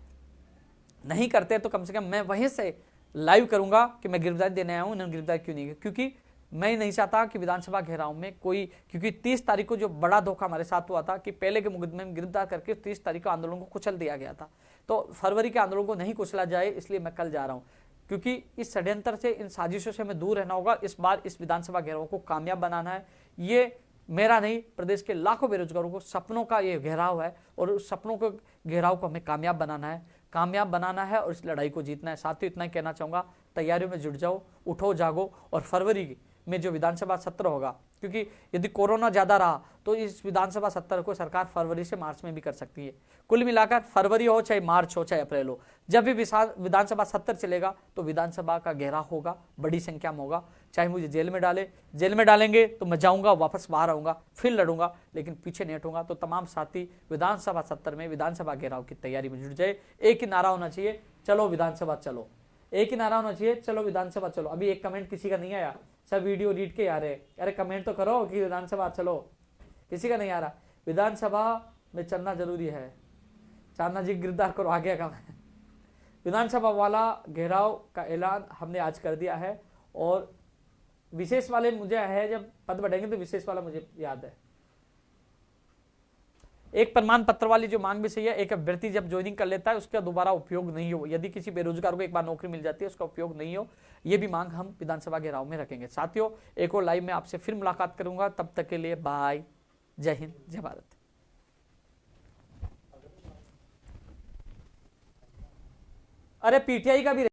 नहीं करते तो कम से कम मैं वहीं से लाइव करूंगा कि मैं गिरफ्तारी देने आया हूं, इन्होंने गिरफ्तार क्यों नहीं किया, क्योंकि मैं नहीं चाहता कि विधानसभा घेराव में कोई, क्योंकि 30 तारीख को जो बड़ा धोखा हमारे साथ हुआ था कि पहले के मुकदमे में गिरफ्तार करके 30 तारीख को आंदोलन को कुचल दिया गया था, तो फरवरी के आंदोलन को नहीं कुचला जाए इसलिए मैं कल जा रहा हूं, क्योंकि इस षड्यंत्र से, इन साजिशों से हमें दूर रहना होगा। इस बार इस विधानसभा घेराव को कामयाब बनाना है, ये मेरा नहीं प्रदेश के लाखों बेरोजगारों को सपनों का ये घेराव है और उस सपनों को घेराव को हमें कामयाब बनाना है और इस लड़ाई को जीतना है। साथ ही इतना ही कहना चाहूंगा, तैयारियों में जुट जाओ, उठो जागो, और फरवरी में जो विधानसभा सत्र होगा, क्योंकि यदि कोरोना ज्यादा रहा तो इस विधानसभा सत्र को सरकार फरवरी से मार्च में भी कर सकती है। कुल मिलाकर फरवरी हो चाहे मार्च हो चाहे अप्रैल हो, जब भी विधानसभा सत्र चलेगा तो विधानसभा का घेराव होगा, बड़ी संख्या में होगा, चाहे मुझे जेल में डालेंगे तो मैं जाऊंगा, वापस बाहर आऊंगा, फिर लड़ूंगा, लेकिन पीछे नहीं हटूंगा। तो तमाम साथी विधानसभा सत्र में विधानसभा घेराव की तैयारी में जुट जाए। एक ही नारा होना चाहिए, चलो विधानसभा चलो, एक ही नारा होना चाहिए, चलो विधानसभा चलो। अभी एक कमेंट किसी का नहीं आया, सब वीडियो रीड के आ रहे, अरे कमेंट तो करो कि विधानसभा चलो, किसी का नहीं आ रहा। विधानसभा में चलना जरूरी है, चांदना जी गिरफ्तार करो, आ गया काम है। विधानसभा वाला घेराव का ऐलान हमने आज कर दिया है, और विशेष वाले मुझे है, जब पद बढ़ेंगे तो विशेष वाला मुझे याद है। एक प्रमाण पत्र वाली जो मांग भी सही है, एक अभ्यर्थी जब ज्वाइनिंग कर लेता है उसका दोबारा उपयोग नहीं हो, यदि किसी बेरोजगार को एक बार नौकरी मिल जाती है उसका उपयोग नहीं हो, ये भी मांग हम विधानसभा घेराव में रखेंगे। साथियों, एक और लाइव में आपसे फिर मुलाकात करूंगा, तब तक के लिए बाय, जय हिंद, जय भारत। अरे पीटीआई का भी